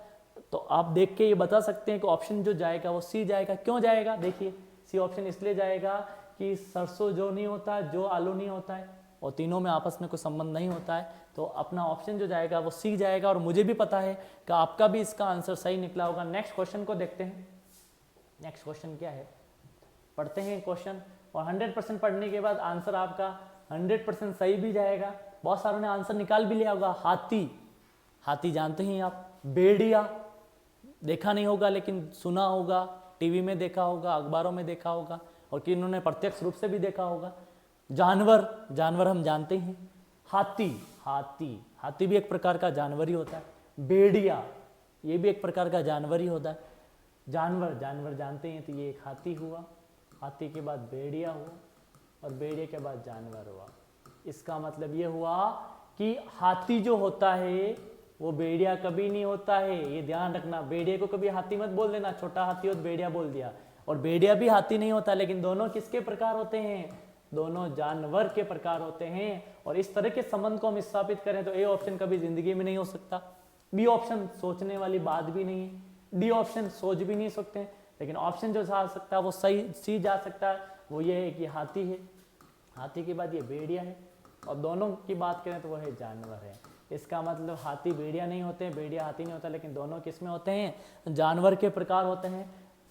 तो आप देख के ये बता सकते हैं कि ऑप्शन जो जाएगा वो सी जाएगा। क्यों जाएगा, देखिए सी ऑप्शन इसलिए जाएगा कि सरसों जो नहीं होता, जो आलू नहीं होता है, और तीनों में आपस में कोई संबंध नहीं होता है, तो अपना ऑप्शन जो जाएगा वो सी जाएगा। और मुझे भी पता है कि आपका भी इसका आंसर सही निकला होगा। नेक्स्ट क्वेश्चन को देखते हैं। नेक्स्ट क्वेश्चन क्या है, पढ़ते हैं क्वेश्चन, और 100% पढ़ने के बाद आंसर आपका 100% सही भी जाएगा। बहुत सारों ने आंसर निकाल भी लिया होगा। हाथी, हाथी जानते हैं आप, भेड़िया देखा नहीं होगा लेकिन सुना होगा, टीवी में देखा होगा, अखबारों में देखा होगा, और कि इन्होंने प्रत्यक्ष रूप से भी देखा होगा। जानवर, जानवर हम जानते हैं, हाथी, हाथी हाथी भी एक प्रकार का जानवर ही होता है। भेड़िया, ये भी एक प्रकार का जानवर ही होता है। जानवर, जानवर जानते हैं, तो ये एक हाथी हुआ, हाथी के बाद भेड़िया हुआ, और भेड़िया के बाद जानवर हुआ। इसका मतलब ये हुआ कि हाथी जो होता है वो भेड़िया कभी नहीं होता है, ये ध्यान रखना। भेड़िया को कभी हाथी मत बोल देना, छोटा हाथी हो तो भेड़िया बोल दिया, और भेड़िया भी हाथी नहीं होता। लेकिन दोनों किसके प्रकार होते हैं, दोनों जानवर के प्रकार होते हैं। और इस तरह के संबंध को हम स्थापित करें तो ए ऑप्शन कभी जिंदगी में नहीं हो सकता। बी ऑप्शन सोचने वाली बात भी नहीं है, डी ऑप्शन सोच भी नहीं सकते, लेकिन ऑप्शन जो जा सकता है वो सही सी जा सकता है, वो ये है कि हाथी है, हाथी के बाद ये भेड़िया है, और दोनों की बात करें तो वो है जानवर है। इसका मतलब हाथी भेड़िया नहीं होते हैं, भेड़िया हाथी नहीं होता, लेकिन दोनों किस में होते हैं, जानवर के प्रकार होते हैं।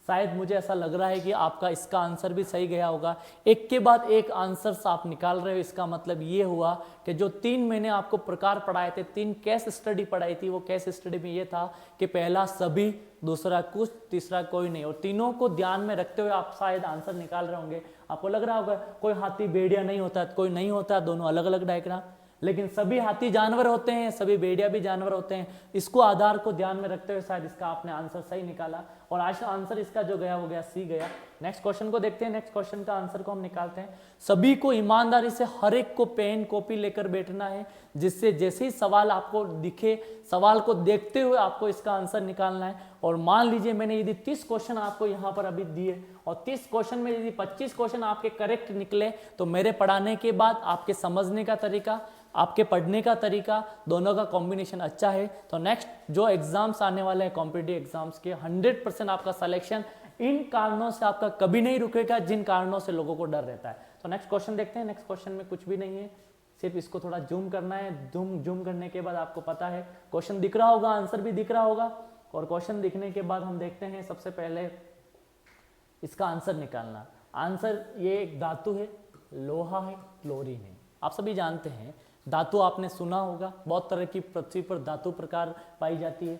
शायद मुझे ऐसा लग रहा है कि आपका इसका आंसर भी सही गया होगा। एक के बाद एक आंसर आप निकाल रहे हो, इसका मतलब ये हुआ कि जो 3 महीने आपको प्रकार पढ़ाए थे, 3 केस स्टडी पढ़ाई थी, वो केस स्टडी में ये था कि पहला सभी, दूसरा कुछ, तीसरा कोई नहीं, और तीनों को ध्यान में रखते हुए आप शायद आंसर निकाल रहे होंगे। आपको लग रहा होगा कोई हाथी भेड़िया नहीं होता, कोई नहीं होता, दोनों अलग अलग डायग्राम, लेकिन सभी हाथी जानवर होते हैं, सभी भेड़िया भी जानवर होते हैं। इसको आधार को ध्यान में रखते हुए शायद इसका आपने आंसर सही निकाला, और आज आंसर इसका जो गया वो गया सी गया। नेक्स्ट क्वेश्चन को देखते हैं। नेक्स्ट क्वेश्चन का आंसर को हम निकालते हैं। सभी को ईमानदारी से हर एक को पेन कॉपी लेकर बैठना है, जिससे जैसे ही सवाल आपको दिखे, सवाल को देखते हुए आपको इसका आंसर निकालना है। और मान लीजिए मैंने यदि 30 क्वेश्चन आपको यहाँ पर अभी दिए, और 30 क्वेश्चन में यदि 25 क्वेश्चन आपके करेक्ट निकले, तो मेरे पढ़ाने के बाद आपके समझने का तरीका, आपके पढ़ने का तरीका, दोनों का कॉम्बिनेशन अच्छा है, तो नेक्स्ट जो एग्जाम्स आने वाले हैं कॉम्पिटिटिव एग्जाम्स के, 100% आपका सिलेक्शन इन कारणों से आपका कभी नहीं रुकेगा जिन कारणों से लोगों को डर रहता है। तो नेक्स्ट क्वेश्चन देखते हैं। नेक्स्ट क्वेश्चन में कुछ भी नहीं है, सिर्फ इसको थोड़ा जूम करना है। जूम करने के बाद आपको पता है क्वेश्चन दिख रहा होगा, आंसर भी दिख रहा होगा, और क्वेश्चन दिखने के बाद हम देखते हैं सबसे पहले इसका आंसर निकालना। आंसर ये एक धातु है, लोहा है, क्लोरीन है। आप सभी जानते हैं धातु आपने सुना होगा, बहुत तरह की पृथ्वी पर धातु प्रकार पाई जाती है।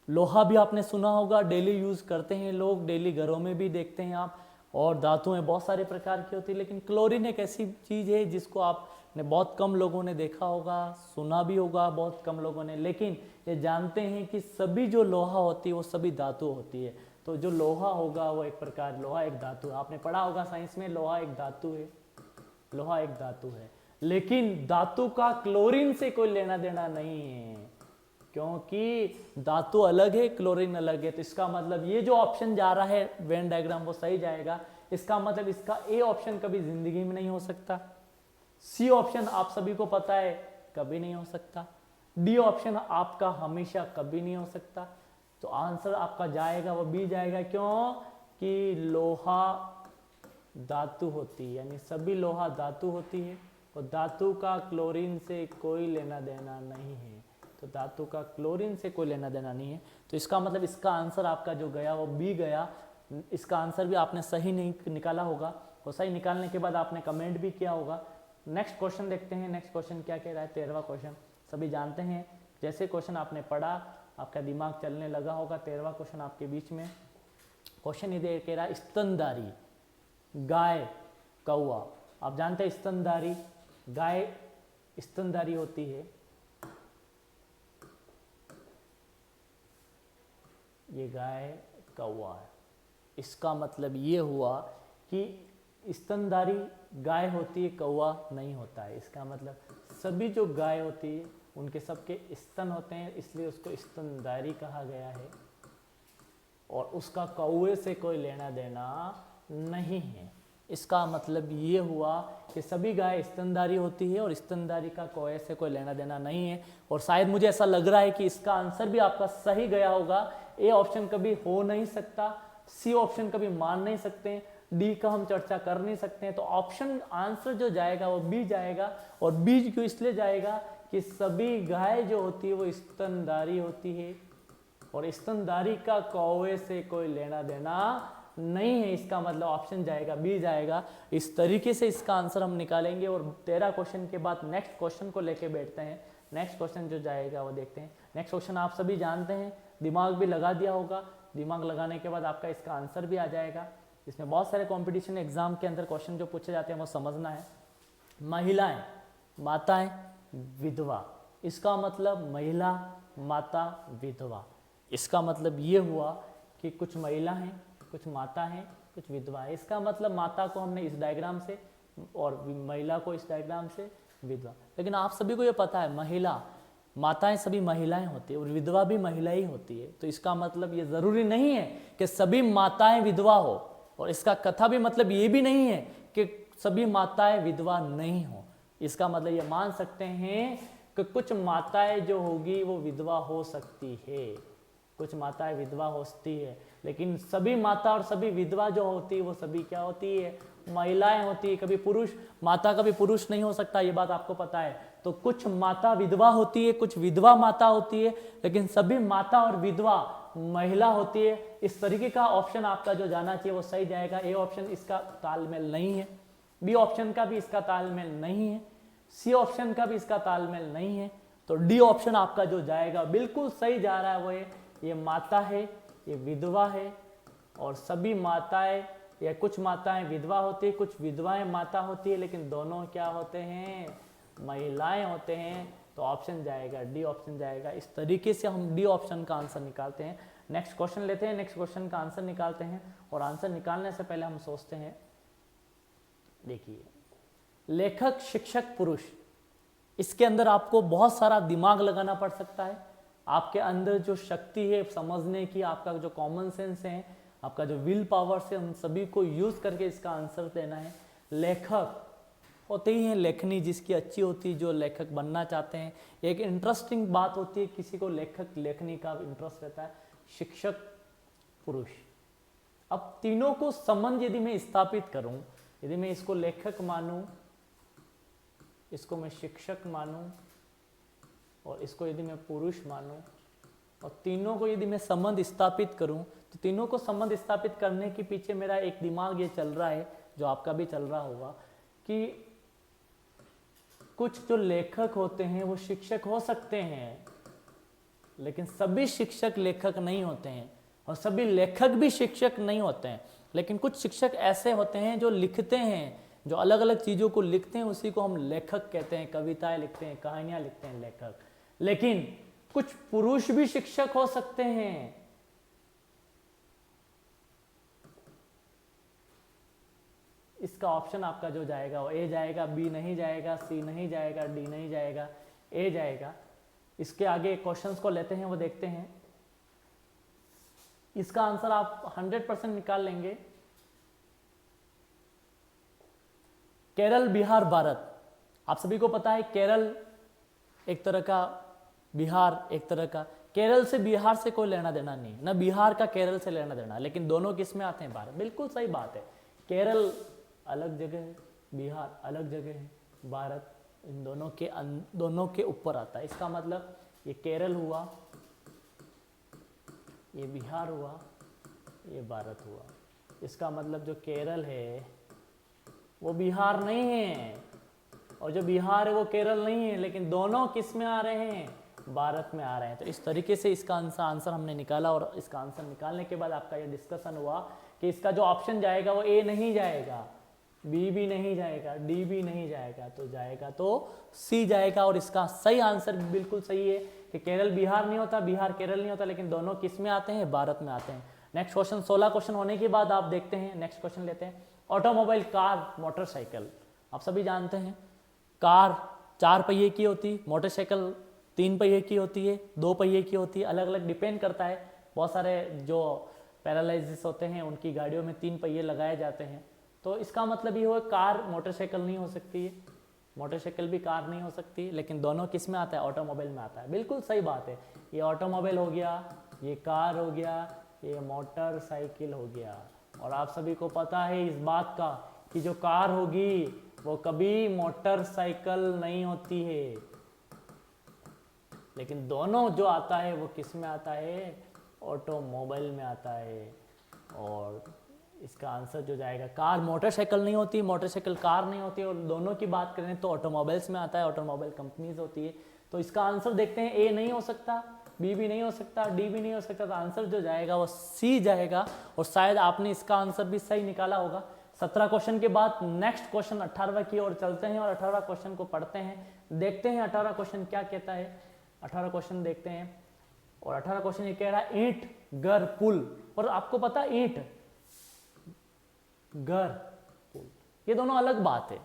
लोहा भी आपने सुना होगा, डेली यूज़ करते हैं लोग, डेली घरों में भी देखते हैं आप, और धातुएं बहुत सारे प्रकार की होती है। लेकिन क्लोरीन एक ऐसी चीज़ है जिसको आपने बहुत कम लोगों ने देखा होगा, सुना भी होगा बहुत कम लोगों ने, लेकिन ये जानते हैं कि सभी जो लोहा होती है वो सभी धातु होती है। तो जो लोहा होगा वो एक प्रकार, लोहा एक धातु है, आपने पढ़ा होगा साइंस में, लोहा एक धातु है, लोहा एक धातु है। लेकिन धातु का क्लोरीन से कोई लेना देना नहीं है, क्योंकि धातु अलग है, क्लोरीन अलग है। तो इसका मतलब ये जो ऑप्शन जा रहा है वेन डायग्राम वो सही जाएगा। इसका मतलब इसका ए ऑप्शन कभी जिंदगी में नहीं हो सकता। सी ऑप्शन आप सभी को पता है कभी नहीं हो सकता। डी ऑप्शन आपका हमेशा कभी नहीं हो सकता। तो आंसर आपका जाएगा वो बी जाएगा। क्यों? कि लोहा धातु होती है, यानी सभी लोहा धातु होती है, और धातु का क्लोरीन से कोई लेना देना नहीं है। तो धातु का क्लोरीन से कोई लेना देना नहीं है। तो इसका मतलब इसका आंसर आपका जो गया वो बी गया। इसका आंसर भी आपने सही नहीं निकाला होगा, और सही निकालने के बाद आपने कमेंट भी किया होगा। नेक्स्ट क्वेश्चन देखते हैं। नेक्स्ट क्वेश्चन क्या कह रहा है? 13वां क्वेश्चन सभी जानते हैं। जैसे क्वेश्चन आपने पढ़ा आपका दिमाग चलने लगा होगा। 13वां क्वेश्चन आपके बीच में क्वेश्चन ये कह रहा है स्तनधारी गाय कौवा। आप जानते हैं स्तनधारी गाय स्तनधारी होती है। ये गाय कौवा है। इसका मतलब ये हुआ कि स्तनधारी गाय होती है, कौवा नहीं होता है। इसका मतलब सभी जो गाय होती है उनके सबके स्तन होते हैं, इसलिए उसको स्तनधारी कहा गया है। और उसका कौवे से कोई लेना देना नहीं है। इसका मतलब ये हुआ कि सभी गाय स्तनधारी होती है और स्तनधारी का कौवे से कोई लेना देना नहीं है। और शायद मुझे ऐसा लग रहा है कि इसका आंसर भी आपका सही गया होगा। ए ऑप्शन कभी हो नहीं सकता, सी ऑप्शन कभी मान नहीं सकते, डी का हम चर्चा कर नहीं सकते हैं। तो ऑप्शन आंसर जो जाएगा वो बी जाएगा। और बी क्यों इसलिए जाएगा कि सभी गाय जो होती है वो स्तनधारी होती है और स्तनधारी का कौवे से कोई लेना देना नहीं है। इसका मतलब ऑप्शन जाएगा बी जाएगा। इस तरीके से इसका आंसर हम निकालेंगे। और 13 क्वेश्चन के बाद नेक्स्ट क्वेश्चन को लेके बैठते हैं। नेक्स्ट क्वेश्चन जो जाएगा वो देखते हैं। नेक्स्ट क्वेश्चन आप सभी जानते हैं, दिमाग भी लगा दिया होगा। दिमाग लगाने के बाद आपका इसका आंसर भी आ जाएगा। इसमें बहुत सारे कॉम्पिटिशन एग्जाम के अंदर क्वेश्चन जो पूछे जाते हैं वो समझना है। महिलाएं, माताएं, विधवा, इसका मतलब महिला, माता, विधवा। इसका मतलब ये हुआ कि कुछ महिला हैं, कुछ माता हैं, कुछ विधवा है। इसका मतलब माता को हमने इस डायग्राम से और महिला को इस डायग्राम से, विधवा। लेकिन आप सभी को ये पता है महिला, माताएं सभी महिलाएं होती है और विधवा भी महिला ही होती है। तो इसका मतलब ये जरूरी नहीं है कि सभी माताएं विधवा हो, और इसका कथा भी मतलब ये भी नहीं है कि सभी माताएं विधवा नहीं हो। इसका मतलब ये मान सकते हैं कि कुछ माताएं जो होगी वो विधवा हो सकती है, कुछ माताएं विधवा होती है, लेकिन सभी माता और सभी विधवा जो होती है वो सभी क्या होती है, महिलाएं होती है। कभी पुरुष, माता कभी पुरुष नहीं हो सकता, ये बात आपको पता है। तो कुछ माता विधवा होती है, कुछ विधवा माता होती है, लेकिन सभी माता और विधवा महिला होती है। इस तरीके का ऑप्शन आपका जो जाना चाहिए वो सही जाएगा। ए ऑप्शन इसका तालमेल नहीं है, बी ऑप्शन का भी इसका तालमेल नहीं है, सी ऑप्शन का भी इसका तालमेल नहीं है। तो डी ऑप्शन आपका जो जाएगा बिल्कुल सही जा रहा है वो है, ये माता है, ये विधवा है। और सभी माताएं या कुछ माताएं विधवा होती है, कुछ विधवाएं माता होती है, लेकिन दोनों क्या होते हैं, महिलाएं होते हैं। तो ऑप्शन जाएगा डी ऑप्शन जाएगा। इस तरीके से हम डी ऑप्शन का आंसर निकालते हैं। नेक्स्ट क्वेश्चन लेते हैं, नेक्स्ट क्वेश्चन का आंसर निकालते हैं। और आंसर निकालने से पहले हम सोचते हैं, देखिए लेखक, शिक्षक, पुरुष, इसके अंदर आपको बहुत सारा दिमाग लगाना पड़ सकता है। आपके अंदर जो शक्ति है समझने की, आपका जो कॉमन सेंस है, आपका जो विल पावर से, उन सभी को यूज करके इसका आंसर देना है। लेखक होते ही हैं, लेखनी जिसकी अच्छी होती है, जो लेखक बनना चाहते हैं। एक इंटरेस्टिंग बात होती है, किसी को लेखक लेखनी का इंटरेस्ट रहता है। शिक्षक, पुरुष। अब तीनों को संबंध यदि मैं स्थापित करूं, यदि मैं इसको लेखक मानूं, इसको मैं शिक्षक मानूं और इसको यदि मैं पुरुष मानूं, और तीनों को यदि मैं संबंध स्थापित करूं, तो तीनों को संबंध स्थापित करने के पीछे मेरा एक दिमाग ये चल रहा है, जो आपका भी चल रहा होगा, कि कुछ जो लेखक होते हैं वो शिक्षक हो सकते हैं, लेकिन सभी शिक्षक लेखक नहीं होते हैं, और सभी लेखक भी शिक्षक नहीं होते हैं। लेकिन कुछ शिक्षक ऐसे होते हैं जो लिखते हैं, जो अलग अलग चीज़ों को लिखते हैं, उसी को हम लेखक कहते हैं। कविताएं लिखते हैं, कहानियां लिखते हैं, लेखक। लेकिन कुछ पुरुष भी शिक्षक हो सकते हैं। इसका ऑप्शन आपका जो जाएगा वो ए जाएगा, बी नहीं जाएगा, सी नहीं जाएगा, डी नहीं जाएगा, ए जाएगा। इसके आगे क्वेश्चंस को लेते हैं, वो देखते हैं। इसका आंसर आप 100% निकाल लेंगे। केरल, बिहार, भारत। आप सभी को पता है केरल एक तरह का, बिहार एक तरह का। केरल से बिहार से कोई लेना देना नहीं है, ना बिहार का केरल से लेना देना, लेकिन दोनों किस में आते हैं, भारत। बिल्कुल सही बात है। केरल अलग जगह है, बिहार अलग जगह है, भारत इन दोनों के ऊपर आता है। इसका मतलब ये केरल हुआ, ये बिहार हुआ, ये भारत हुआ। इसका मतलब जो केरल है वो बिहार नहीं है, और जो बिहार है वो केरल नहीं है, लेकिन दोनों किस में आ रहे हैं, भारत में आ रहे हैं। तो इस तरीके से इसका आंसर हमने निकाला। और इसका आंसर निकालने के बाद आपका ये डिस्कशन हुआ कि इसका जो ऑप्शन जाएगा वो ए नहीं जाएगा, बी भी नहीं जाएगा, डी भी नहीं जाएगा, तो जाएगा तो सी जाएगा। और इसका सही आंसर बिल्कुल सही है कि केरल बिहार नहीं होता, बिहार केरल नहीं होता, लेकिन दोनों किस में आते हैं, भारत में आते हैं। नेक्स्ट क्वेश्चन, 16 क्वेश्चन होने के बाद आप देखते हैं, नेक्स्ट क्वेश्चन लेते हैं। Automobile, car, motorcycle. आप सभी जानते हैं कार 4 पहिए की होती, मोटरसाइकिल 3 पहिए की होती है, 2 पहिए की होती है, अलग अलग डिपेंड करता है। बहुत सारे जो पैरालाइसिस होते हैं उनकी गाड़ियों में 3 पहिए लगाए जाते हैं। तो इसका मतलब ये हुआ कार मोटरसाइकिल नहीं हो सकती है, मोटरसाइकिल भी कार नहीं हो सकती, लेकिन दोनों किस में आता है, ऑटोमोबाइल में आता है। बिल्कुल सही बात है, ये ऑटोमोबाइल हो गया, ये कार हो गया, ये मोटरसाइकिल हो गया। और आप सभी को पता है इस बात का कि जो कार होगी वो कभी मोटरसाइकिल नहीं होती है, लेकिन दोनों जो आता है वो किस में आता है, ऑटोमोबाइल में आता है। और इसका आंसर जो जाएगा, कार मोटरसाइकिल नहीं होती, मोटरसाइकिल कार नहीं होती, और दोनों की बात करें तो ऑटोमोबाइल्स में आता है, ऑटोमोबाइल कंपनीज होती है। तो इसका आंसर देखते हैं, ए नहीं हो सकता, बी भी नहीं हो सकता, डी भी नहीं हो सकता, तो आंसर जो जाएगा वो सी जाएगा। और शायद आपने इसका आंसर भी सही निकाला होगा। 17 क्वेश्चन के बाद नेक्स्ट क्वेश्चन 18वां की ओर चलते हैं और 18वां क्वेश्चन को पढ़ते हैं, देखते हैं 18वां क्वेश्चन क्या कहता है। 18वां क्वेश्चन देखते हैं, और 18वां क्वेश्चन ये कह रहा है ईंट, घर, पुल। और आपको पता है ईंट, घर, पुल ये दोनों अलग बात है,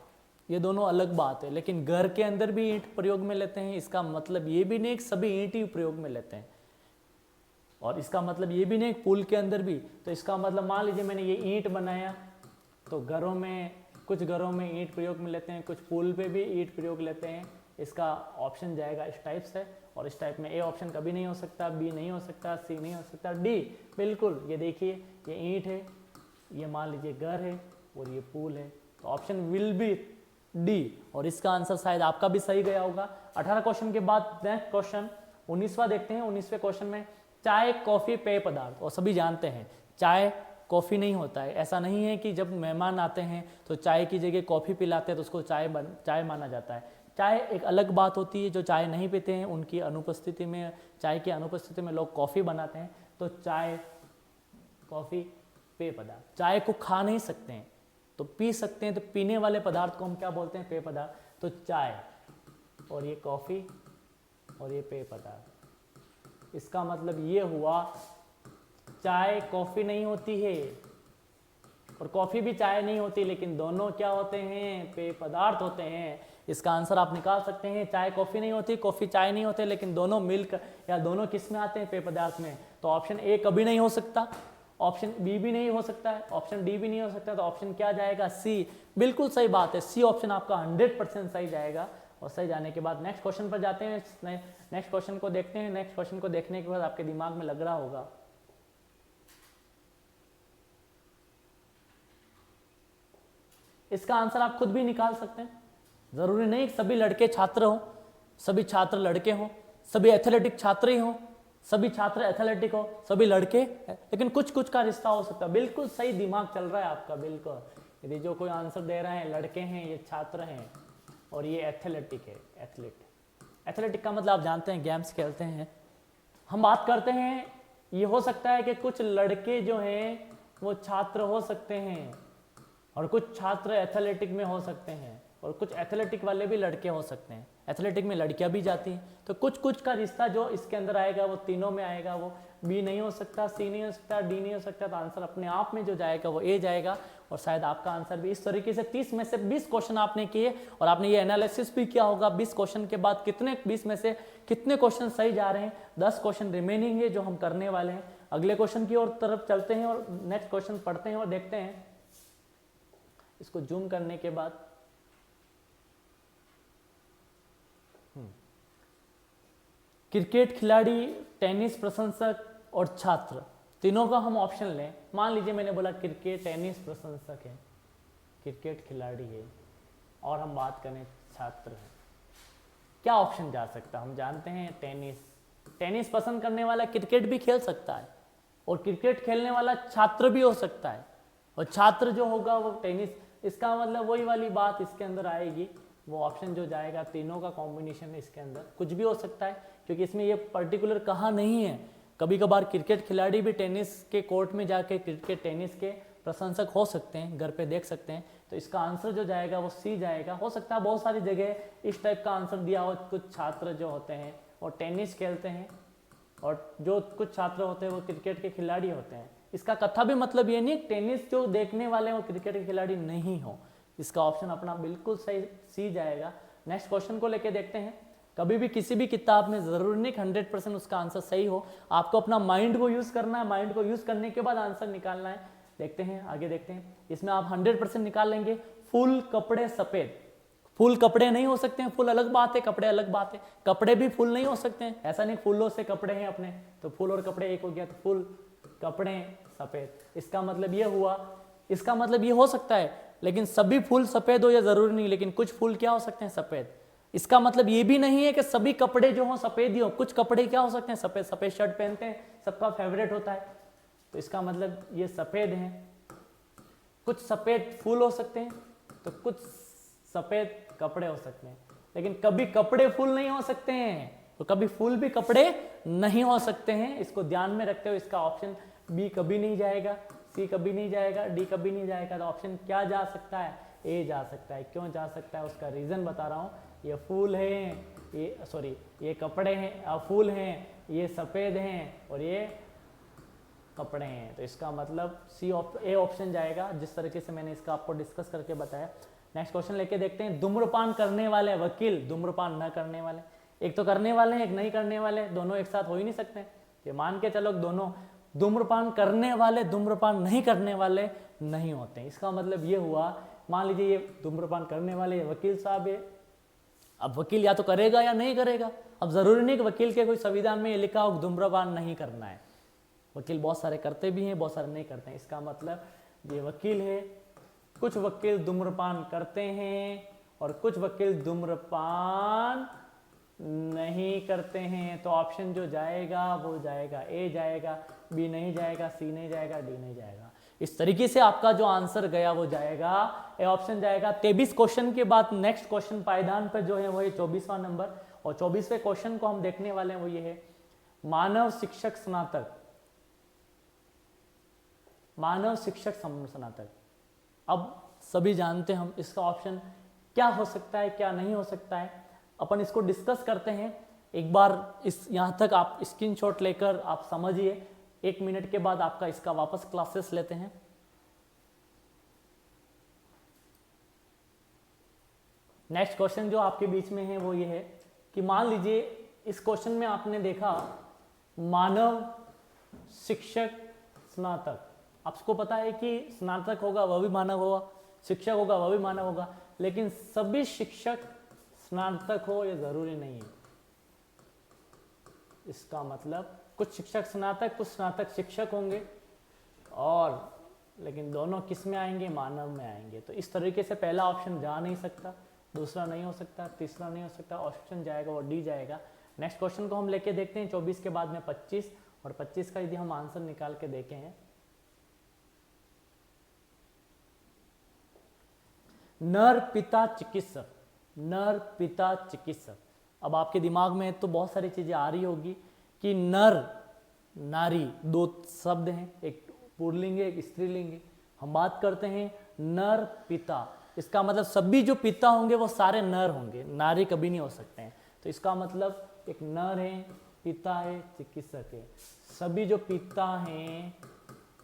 ये दोनों अलग बात है। लेकिन घर के अंदर भी ईंट प्रयोग में लेते हैं, इसका मतलब ये भी नहीं कि सभी ईंट ही प्रयोग में लेते हैं। और इसका मतलब ये भी नहीं कि पुल के अंदर भी। तो इसका मतलब मान लीजिए मैंने ये ईंट बनाया, तो घरों में, कुछ घरों में ईंट प्रयोग में लेते हैं, कुछ पुल पे भी ईंट प्रयोग लेते हैं। इसका ऑप्शन जाएगा इस टाइप से। और इस टाइप में ए ऑप्शन कभी नहीं हो सकता, बी नहीं हो सकता, सी नहीं हो सकता, डी बिल्कुल। ये देखिए ये ईंट है, ये मान लीजिए घर है, और ये पुल है, तो ऑप्शन विल बी डी। और इसका आंसर शायद आपका भी सही गया होगा। 18 क्वेश्चन के बाद नेक्स्ट क्वेश्चन 19वां देखते हैं। 19वें क्वेश्चन में चाय, कॉफी, पेय पदार्थ। और सभी जानते हैं चाय कॉफ़ी नहीं होता है। ऐसा नहीं है कि जब मेहमान आते हैं तो चाय की जगह कॉफ़ी पिलाते हैं तो उसको चाय माना जाता है। चाय एक अलग बात होती है। जो चाय नहीं पीते हैं उनकी अनुपस्थिति में, चाय की अनुपस्थिति में लोग कॉफ़ी बनाते हैं। तो चाय, कॉफ़ी, पेय पदार्थ। चाय को खा नहीं सकते हैं तो पी सकते हैं, तो पीने वाले पदार्थ को हम क्या बोलते हैं, पेय पदार्थ। तो चाय, और ये कॉफ़ी, और ये पेय पदार्थ। इसका मतलब ये हुआ चाय कॉफ़ी नहीं होती है और कॉफ़ी भी चाय नहीं होती, लेकिन दोनों क्या होते हैं, पेय पदार्थ होते हैं। इसका आंसर आप निकाल सकते हैं, चाय कॉफ़ी नहीं होती, कॉफ़ी चाय नहीं होते, लेकिन दोनों मिलकर या दोनों किस में आते हैं, पेय पदार्थ में। तो ऑप्शन ए कभी नहीं हो सकता, ऑप्शन बी भी नहीं हो सकता है, ऑप्शन डी भी नहीं हो सकता, तो ऑप्शन क्या जाएगा, सी। बिल्कुल सही बात है, सी ऑप्शन आपका 100% सही जाएगा। और सही जाने के बाद नेक्स्ट क्वेश्चन पर जाते हैं, नेक्स्ट क्वेश्चन को देखते हैं। नेक्स्ट क्वेश्चन को देखने के बाद आपके दिमाग में लग रहा होगा इसका आंसर आप खुद भी निकाल सकते हैं। जरूरी नहीं सभी लड़के छात्र हों, सभी छात्र लड़के हों, सभी एथलेटिक छात्र ही हों, सभी छात्र एथलेटिक हो, सभी लड़के, लेकिन कुछ कुछ का रिश्ता हो सकता है। बिल्कुल सही दिमाग चल रहा है आपका, बिल्कुल। यदि जो कोई आंसर दे रहे हैं लड़के हैं, ये छात्र हैं, और ये एथलेटिक है, एथलीट। एथलेटिक का मतलब आप जानते हैं गेम्स खेलते हैं। हम बात करते हैं, ये हो सकता है कि कुछ लड़के जो हैं वो छात्र हो सकते हैं और कुछ छात्र एथलेटिक में हो सकते हैं, और कुछ एथलेटिक वाले भी लड़के हो सकते हैं, एथलेटिक में लड़कियां भी जाती हैं। तो कुछ कुछ का रिश्ता जो इसके अंदर आएगा वो तीनों में आएगा। वो बी नहीं हो सकता, सी नहीं हो सकता, डी नहीं हो सकता, तो आंसर अपने आप में जो जाएगा वो ए जाएगा। और शायद आपका आंसर भी इस तरीके से 30 में से 20 क्वेश्चन आपने किए और आपने ये एनालिसिस भी किया होगा 20 क्वेश्चन के बाद कितने 20 में से कितने क्वेश्चन सही जा रहे हैं। 10 क्वेश्चन रिमेनिंग है जो हम करने वाले हैं। अगले क्वेश्चन की ओर तरफ चलते हैं और नेक्स्ट क्वेश्चन पढ़ते हैं और देखते हैं। इसको जूम करने के बाद क्रिकेट खिलाड़ी, टेनिस प्रशंसक और छात्र, तीनों का हम ऑप्शन लें। मान लीजिए मैंने बोला क्रिकेट, टेनिस प्रशंसक है, क्रिकेट खिलाड़ी है, और हम बात करें छात्र है, क्या ऑप्शन जा सकता है। हम जानते हैं टेनिस, टेनिस पसंद करने वाला क्रिकेट भी खेल सकता है, और क्रिकेट खेलने वाला छात्र भी हो सकता है, और छात्र जो होगा वो टेनिस। इसका मतलब वही वाली बात इसके अंदर आएगी। वो ऑप्शन जो जाएगा, तीनों का कॉम्बिनेशन इसके अंदर कुछ भी हो सकता है, क्योंकि इसमें ये पर्टिकुलर कहा नहीं है। कभी कभार क्रिकेट खिलाड़ी भी टेनिस के कोर्ट में जाके क्रिकेट, टेनिस के प्रशंसक हो सकते हैं, घर पे देख सकते हैं। तो इसका आंसर जो जाएगा वो सी जाएगा। हो सकता है बहुत सारी जगह इस टाइप का आंसर दिया हो, कुछ छात्र जो होते हैं वो टेनिस खेलते हैं, और जो कुछ छात्र होते हैं वो क्रिकेट के खिलाड़ी होते हैं। इसका कथा भी मतलब ये नहीं टेनिस जो देखने वाले हैं वो क्रिकेट के खिलाड़ी नहीं हो। इसका ऑप्शन अपना बिल्कुल सही सी जाएगा। नेक्स्ट क्वेश्चन को लेके देखते हैं। कभी भी किसी भी किताब में जरूरी नहीं 100% उसका आंसर सही हो, आपको अपना माइंड को यूज करना है, माइंड को यूज करने के बाद आंसर निकालना है। देखते हैं आगे, देखते हैं इसमें आप 100% निकाल लेंगे। फूल कपड़े सफेद, फूल कपड़े नहीं हो सकते हैं, फूल अलग बात है, कपड़े अलग बात है। कपड़े भी फूल नहीं हो सकते हैं, ऐसा नहीं फूलों से कपड़े हैं अपने, तो फूल और कपड़े एक हो गया, तो फूल कपड़े सफेद। इसका मतलब ये हुआ, इसका मतलब ये हो सकता है, लेकिन सभी फूल सफेद हो या जरूरी नहीं, लेकिन कुछ फूल क्या हो सकते हैं सफेद। इसका मतलब ये भी नहीं है कि सभी कपड़े जो हो सफेद ही हो, कुछ कपड़े क्या हो सकते हैं सफेद, सफेद शर्ट पहनते हैं, सबका फेवरेट होता है, तो इसका मतलब ये सफेद हैं। कुछ सफेद फूल हो सकते हैं, तो कुछ सफेद कपड़े हो सकते हैं, लेकिन कभी कपड़े फूल नहीं हो सकते हैं, तो कभी फूल भी कपड़े नहीं हो सकते हैं। इसको ध्यान में रखते हुए इसका ऑप्शन बी कभी नहीं जाएगा, सी कभी नहीं जाएगा, डी कभी नहीं जाएगा, तो ऑप्शन क्या जा सकता है, ए जा सकता है। क्यों जा सकता है उसका रीजन बता रहा हूँ। ये फूल हैं, ये सॉरी ये कपड़े हैं, फूल हैं, ये सफेद हैं और ये कपड़े हैं, तो इसका मतलब सी ए ऑप्शन जाएगा, जिस तरीके से मैंने इसका आपको डिस्कस करके बताया। नेक्स्ट क्वेश्चन लेके देखते हैं। धूम्रपान करने वाले वकील, धूम्रपान न करने वाले, एक तो करने वाले हैं एक नहीं करने वाले, दोनों एक साथ हो ही नहीं सकते। ये मान के चलो दोनों धूम्रपान करने वाले धूम्रपान नहीं करने वाले नहीं होते। इसका मतलब ये हुआ, मान लीजिए ये धूम्रपान करने वाले वकील साहब है, अब वकील या तो करेगा या नहीं करेगा। अब जरूरी नहीं कि वकील के कोई संविधान में ये लिखा हो धूम्रपान नहीं करना है, वकील बहुत सारे करते भी हैं बहुत सारे नहीं करते हैं। इसका मतलब ये वकील है, कुछ वकील धूम्रपान करते हैं और कुछ वकील धूम्रपान नहीं करते हैं, तो ऑप्शन जो जाएगा वो जाएगा ए जाएगा, बी नहीं जाएगा, सी नहीं जाएगा, डी नहीं जाएगा। इस तरीके से आपका जो आंसर गया वो जाएगा ए ऑप्शन जाएगा। 23 क्वेश्चन के बाद नेक्स्ट क्वेश्चन पायदान पर जो है वो 24वां नंबर, और 24वें क्वेश्चन को हम देखने वाले हैं वो ये है, मानव शिक्षक स्नातक, मानव शिक्षक स्नातक। अब सभी जानते हैं हम इसका ऑप्शन क्या हो सकता है क्या नहीं हो सकता है, अपन इसको डिस्कस करते हैं। एक बार इस यहाँ तक आप स्क्रीनशॉट लेकर आप समझिए, 1 मिनट के बाद आपका इसका वापस क्लासेस लेते हैं। नेक्स्ट क्वेश्चन जो आपके बीच में है वो ये है कि मान लीजिए इस क्वेश्चन में आपने देखा मानव शिक्षक स्नातक, आपको पता है कि स्नातक होगा वह भी मानव होगा, शिक्षक होगा वह भी मानव होगा, लेकिन सभी शिक्षक स्नातक हो ये जरूरी नहीं है। इसका मतलब कुछ शिक्षक स्नातक कुछ स्नातक शिक्षक होंगे, और लेकिन दोनों किस में आएंगे, मानव में आएंगे। तो इस तरीके से पहला ऑप्शन जा नहीं सकता, दूसरा नहीं हो सकता, तीसरा नहीं हो सकता, ऑप्शन जाएगा वो डी जाएगा। नेक्स्ट क्वेश्चन को हम लेके देखते हैं 24 के बाद में 25, और 25 का यदि हम आंसर निकाल के देखें हैं, नर पिता चिकित्सक, नर पिता चिकित्सक। अब आपके दिमाग में तो बहुत सारी चीजें आ रही होगी कि नर नारी दो शब्द हैं, एक पुल्लिंग है एक स्त्रीलिंग है। हम बात करते हैं नर पिता, इसका मतलब सभी जो पिता होंगे वो सारे नर होंगे, नारी कभी नहीं हो सकते हैं। तो इसका मतलब एक नर है, पिता है, चिकित्सक है, सभी जो पिता हैं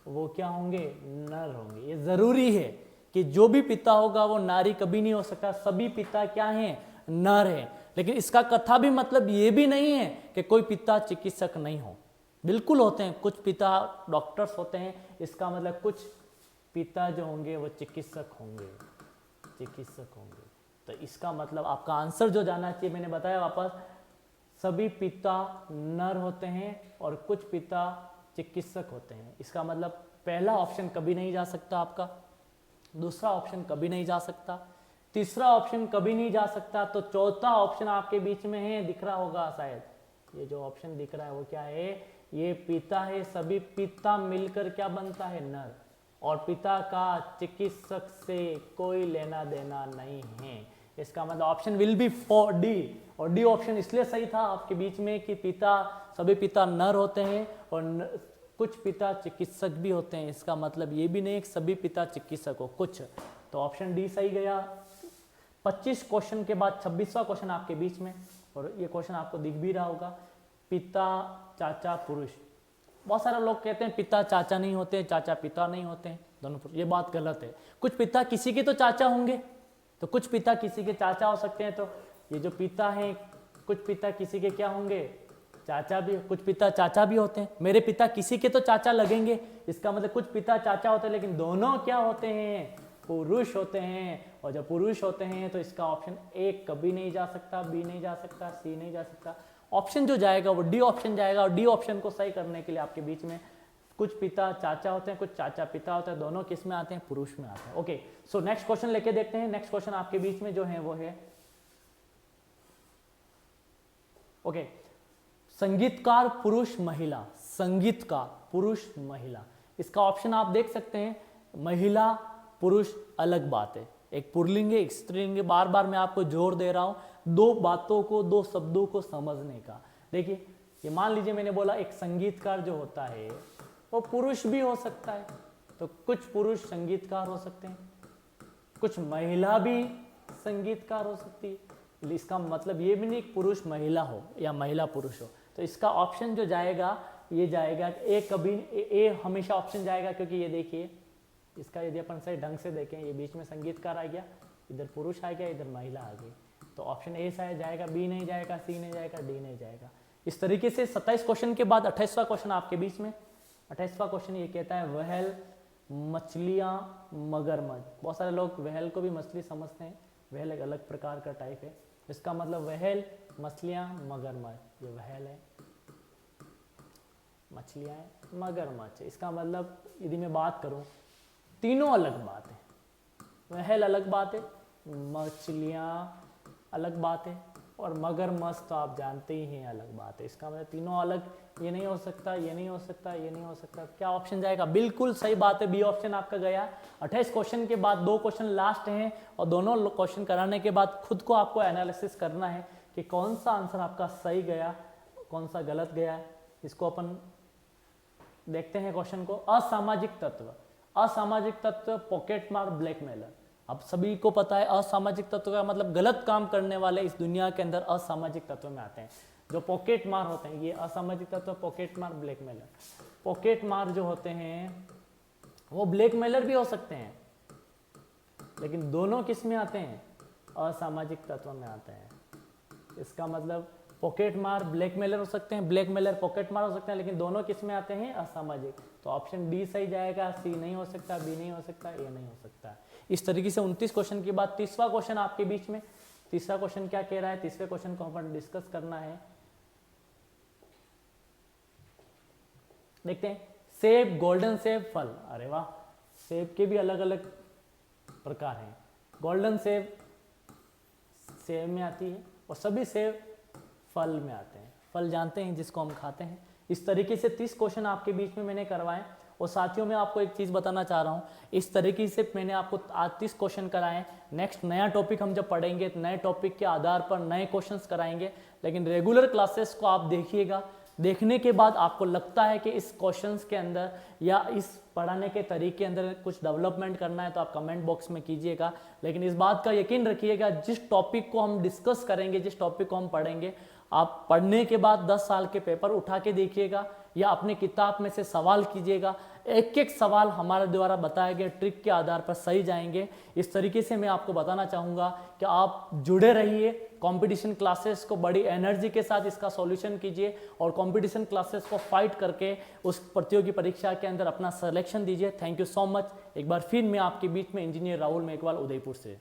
वो क्या होंगे, नर होंगे। ये जरूरी है कि जो भी पिता होगा वो नारी कभी नहीं हो सकता, सभी पिता क्या हैं, नर हैं। लेकिन इसका कथा भी मतलब ये भी नहीं है कि कोई पिता चिकित्सक नहीं हो, बिल्कुल होते हैं, कुछ पिता डॉक्टर्स होते हैं। इसका मतलब कुछ पिता जो होंगे वो चिकित्सक होंगे, चिकित्सक होंगे। तो इसका मतलब आपका आंसर जो जाना चाहिए, मैंने बताया वापस, सभी पिता नर होते हैं और कुछ पिता चिकित्सक होते हैं। इसका मतलब पहला ऑप्शन कभी नहीं जा सकता आपका, दूसरा ऑप्शन कभी नहीं जा सकता, तीसरा ऑप्शन कभी नहीं जा सकता, तो चौथा ऑप्शन आपके बीच में है, दिख रहा होगा शायद, ये जो ऑप्शन दिख रहा है वो क्या है, ये पिता है। सभी पिता मिलकर क्या बनता है, नर, और पिता का चिकित्सक से कोई लेना देना नहीं है। इसका मतलब option will be for D, और डी ऑप्शन इसलिए सही था आपके बीच में कि पिता, सभी पिता नर होते हैं और कुछ पिता चिकित्सक भी होते हैं। इसका मतलब ये भी नहीं कि सभी पिता चिकित्सक हो, कुछ, तो ऑप्शन डी सही गया। 25 क्वेश्चन के बाद 26वां क्वेश्चन आपके बीच में, और ये क्वेश्चन आपको दिख भी रहा होगा, पिता चाचा पुरुष। बहुत सारे लोग कहते हैं पिता चाचा नहीं होते, चाचा पिता नहीं होते हैं, दोनों पुरुष। ये बात गलत है। कुछ पिता किसी के तो चाचा होंगे, तो कुछ पिता किसी के चाचा हो सकते हैं। तो ये जो पिता हैं कुछ पिता किसी के क्या होंगे, चाचा भी, कुछ पिता चाचा भी होते हैं। मेरे पिता किसी के तो चाचा लगेंगे, इसका मतलब कुछ पिता चाचा होते हैं लेकिन दोनों क्या होते हैं, पुरुष होते हैं। और जब पुरुष होते हैं तो इसका ऑप्शन ए कभी नहीं जा सकता, बी नहीं जा सकता, सी नहीं जा सकता। ऑप्शन जो जाएगा वो डी ऑप्शन जाएगा। और डी ऑप्शन को सही करने के लिए आपके बीच में कुछ पिता चाचा होते हैं, कुछ चाचा पिता होते हैं, दोनों किस में आते हैं, पुरुष में आते हैं। ओके, सो नेक्स्ट क्वेश्चन लेके देखते हैं। नेक्स्ट क्वेश्चन आपके बीच में जो है वो है ओके, संगीतकार पुरुष महिला, संगीतकार पुरुष महिला, इसका ऑप्शन आप देख सकते हैं। महिला पुरुष अलग बात है, एक पुल्लिंग है, एक स्त्रीलिंग है। बार बार मैं आपको जोर दे रहा हूं दो बातों को, दो शब्दों को समझने का। देखिए, ये मान लीजिए मैंने बोला एक संगीतकार जो होता है वो पुरुष भी हो सकता है, तो कुछ पुरुष संगीतकार हो सकते हैं, कुछ महिला भी संगीतकार हो सकती है। इसका मतलब ये भी नहीं पुरुष महिला हो या महिला पुरुष हो। तो इसका ऑप्शन जो जाएगा ये जाएगा ए, कभी ए हमेशा ऑप्शन जाएगा, क्योंकि ये देखिए इसका यदि अपन सही ढंग से देखें, ये बीच में संगीतकार आ गया, इधर पुरुष आ गया, इधर महिला आ गई, तो ऑप्शन ए शायद जाएगा, बी नहीं जाएगा, सी नहीं जाएगा, डी नहीं जाएगा। इस तरीके से 27 क्वेश्चन के बाद 28वां क्वेश्चन आपके बीच में। 28वां क्वेश्चन ये कहता है व्हेल, मछलियां, मगरमच्छ। बहुत सारे लोग व्हेल को भी मछली समझते हैं, व्हेल एक अलग प्रकार का टाइप है। इसका मतलब व्हेल, मछलियां, मगरमच्छ। ये व्हेल है, मछलियां है, मगरमच्छ। इसका मतलब यदि मैं बात करूं, तीनों अलग बात है। व्हेल अलग बात है, मछलियां अलग बात है, और मगरमच्छ तो आप जानते ही हैं अलग बात है। इसका मतलब तीनों अलग, ये नहीं हो सकता, ये नहीं हो सकता, ये नहीं हो सकता। क्या ऑप्शन जाएगा? बिल्कुल सही बात है, बी ऑप्शन आपका गया। 28 क्वेश्चन के बाद 2 क्वेश्चन लास्ट हैं, और दोनों क्वेश्चन कराने के बाद खुद को आपको एनालिसिस करना है कि कौन सा आंसर आपका सही गया, कौन सा गलत गया। इसको अपन देखते हैं क्वेश्चन को। असामाजिक तत्व, असामाजिक तत्व, पॉकेट मार, ब्लैकमेलर। अब सभी को पता है असामाजिक तत्व का मतलब गलत काम करने वाले इस दुनिया के अंदर असामाजिक तत्व में आते हैं। जो पॉकेट मार होते हैं ये असामाजिक तत्व, पॉकेट मार, ब्लैकमेलर। पॉकेट मार जो होते हैं वो ब्लैकमेलर भी हो सकते हैं, लेकिन दोनों किस में आते हैं? असामाजिक तत्व में आते हैं। इसका मतलब पॉकेट मार ब्लैकमेलर हो सकते हैं, ब्लैकमेलर पॉकेट मार हो सकते हैं, लेकिन दोनों किस में आते हैं? असामाजिक। तो ऑप्शन डी सही जाएगा, सी नहीं हो सकता, बी नहीं हो सकता, ए नहीं हो सकता। इस तरीके से 29 क्वेश्चन के बाद 30वां क्वेश्चन आपके बीच में। तीसरा क्वेश्चन क्या कह रहा है? तीसरे क्वेश्चन को अपन डिस्कस करना है। देखते हैं। सेब, गोल्डन सेब, फल। अरे वाह, सेब के भी अलग अलग प्रकार हैं। गोल्डन सेब सेब में आती है, और सभी सेब फल में आते हैं। फल जानते हैं जिसको हम खाते हैं। इस तरीके से 30 क्वेश्चन आपके बीच में मैंने करवाए। और साथियों मैं आपको एक चीज़ बताना चाह रहा हूँ, इस तरीके से मैंने आपको आज 30 क्वेश्चन कराए। नेक्स्ट नया टॉपिक हम जब पढ़ेंगे तो नए टॉपिक के आधार पर नए क्वेश्चंस कराएंगे, लेकिन रेगुलर क्लासेस को आप देखिएगा। देखने के बाद आपको लगता है कि इस क्वेश्चंस के अंदर या इस पढ़ाने के तरीके के अंदर कुछ डेवलपमेंट करना है तो आप कमेंट बॉक्स में कीजिएगा। लेकिन इस बात का यकीन रखिएगा, जिस टॉपिक को हम डिस्कस करेंगे, जिस टॉपिक को हम पढ़ेंगे, आप पढ़ने के बाद 10 साल के पेपर उठा के देखिएगा या अपने किताब में से सवाल कीजिएगा। एक एक सवाल हमारे द्वारा बताए गए ट्रिक के आधार पर सही जाएंगे। इस तरीके से मैं आपको बताना चाहूँगा कि आप जुड़े रहिए कंपटीशन क्लासेस को, बड़ी एनर्जी के साथ इसका सॉल्यूशन कीजिए और कंपटीशन क्लासेस को फाइट करके उस प्रतियोगी परीक्षा के अंदर अपना सिलेक्शन दीजिए। Thank you so much. एक बार फिर मैं आपके बीच में इंजीनियर राहुल मेघवाल, उदयपुर से।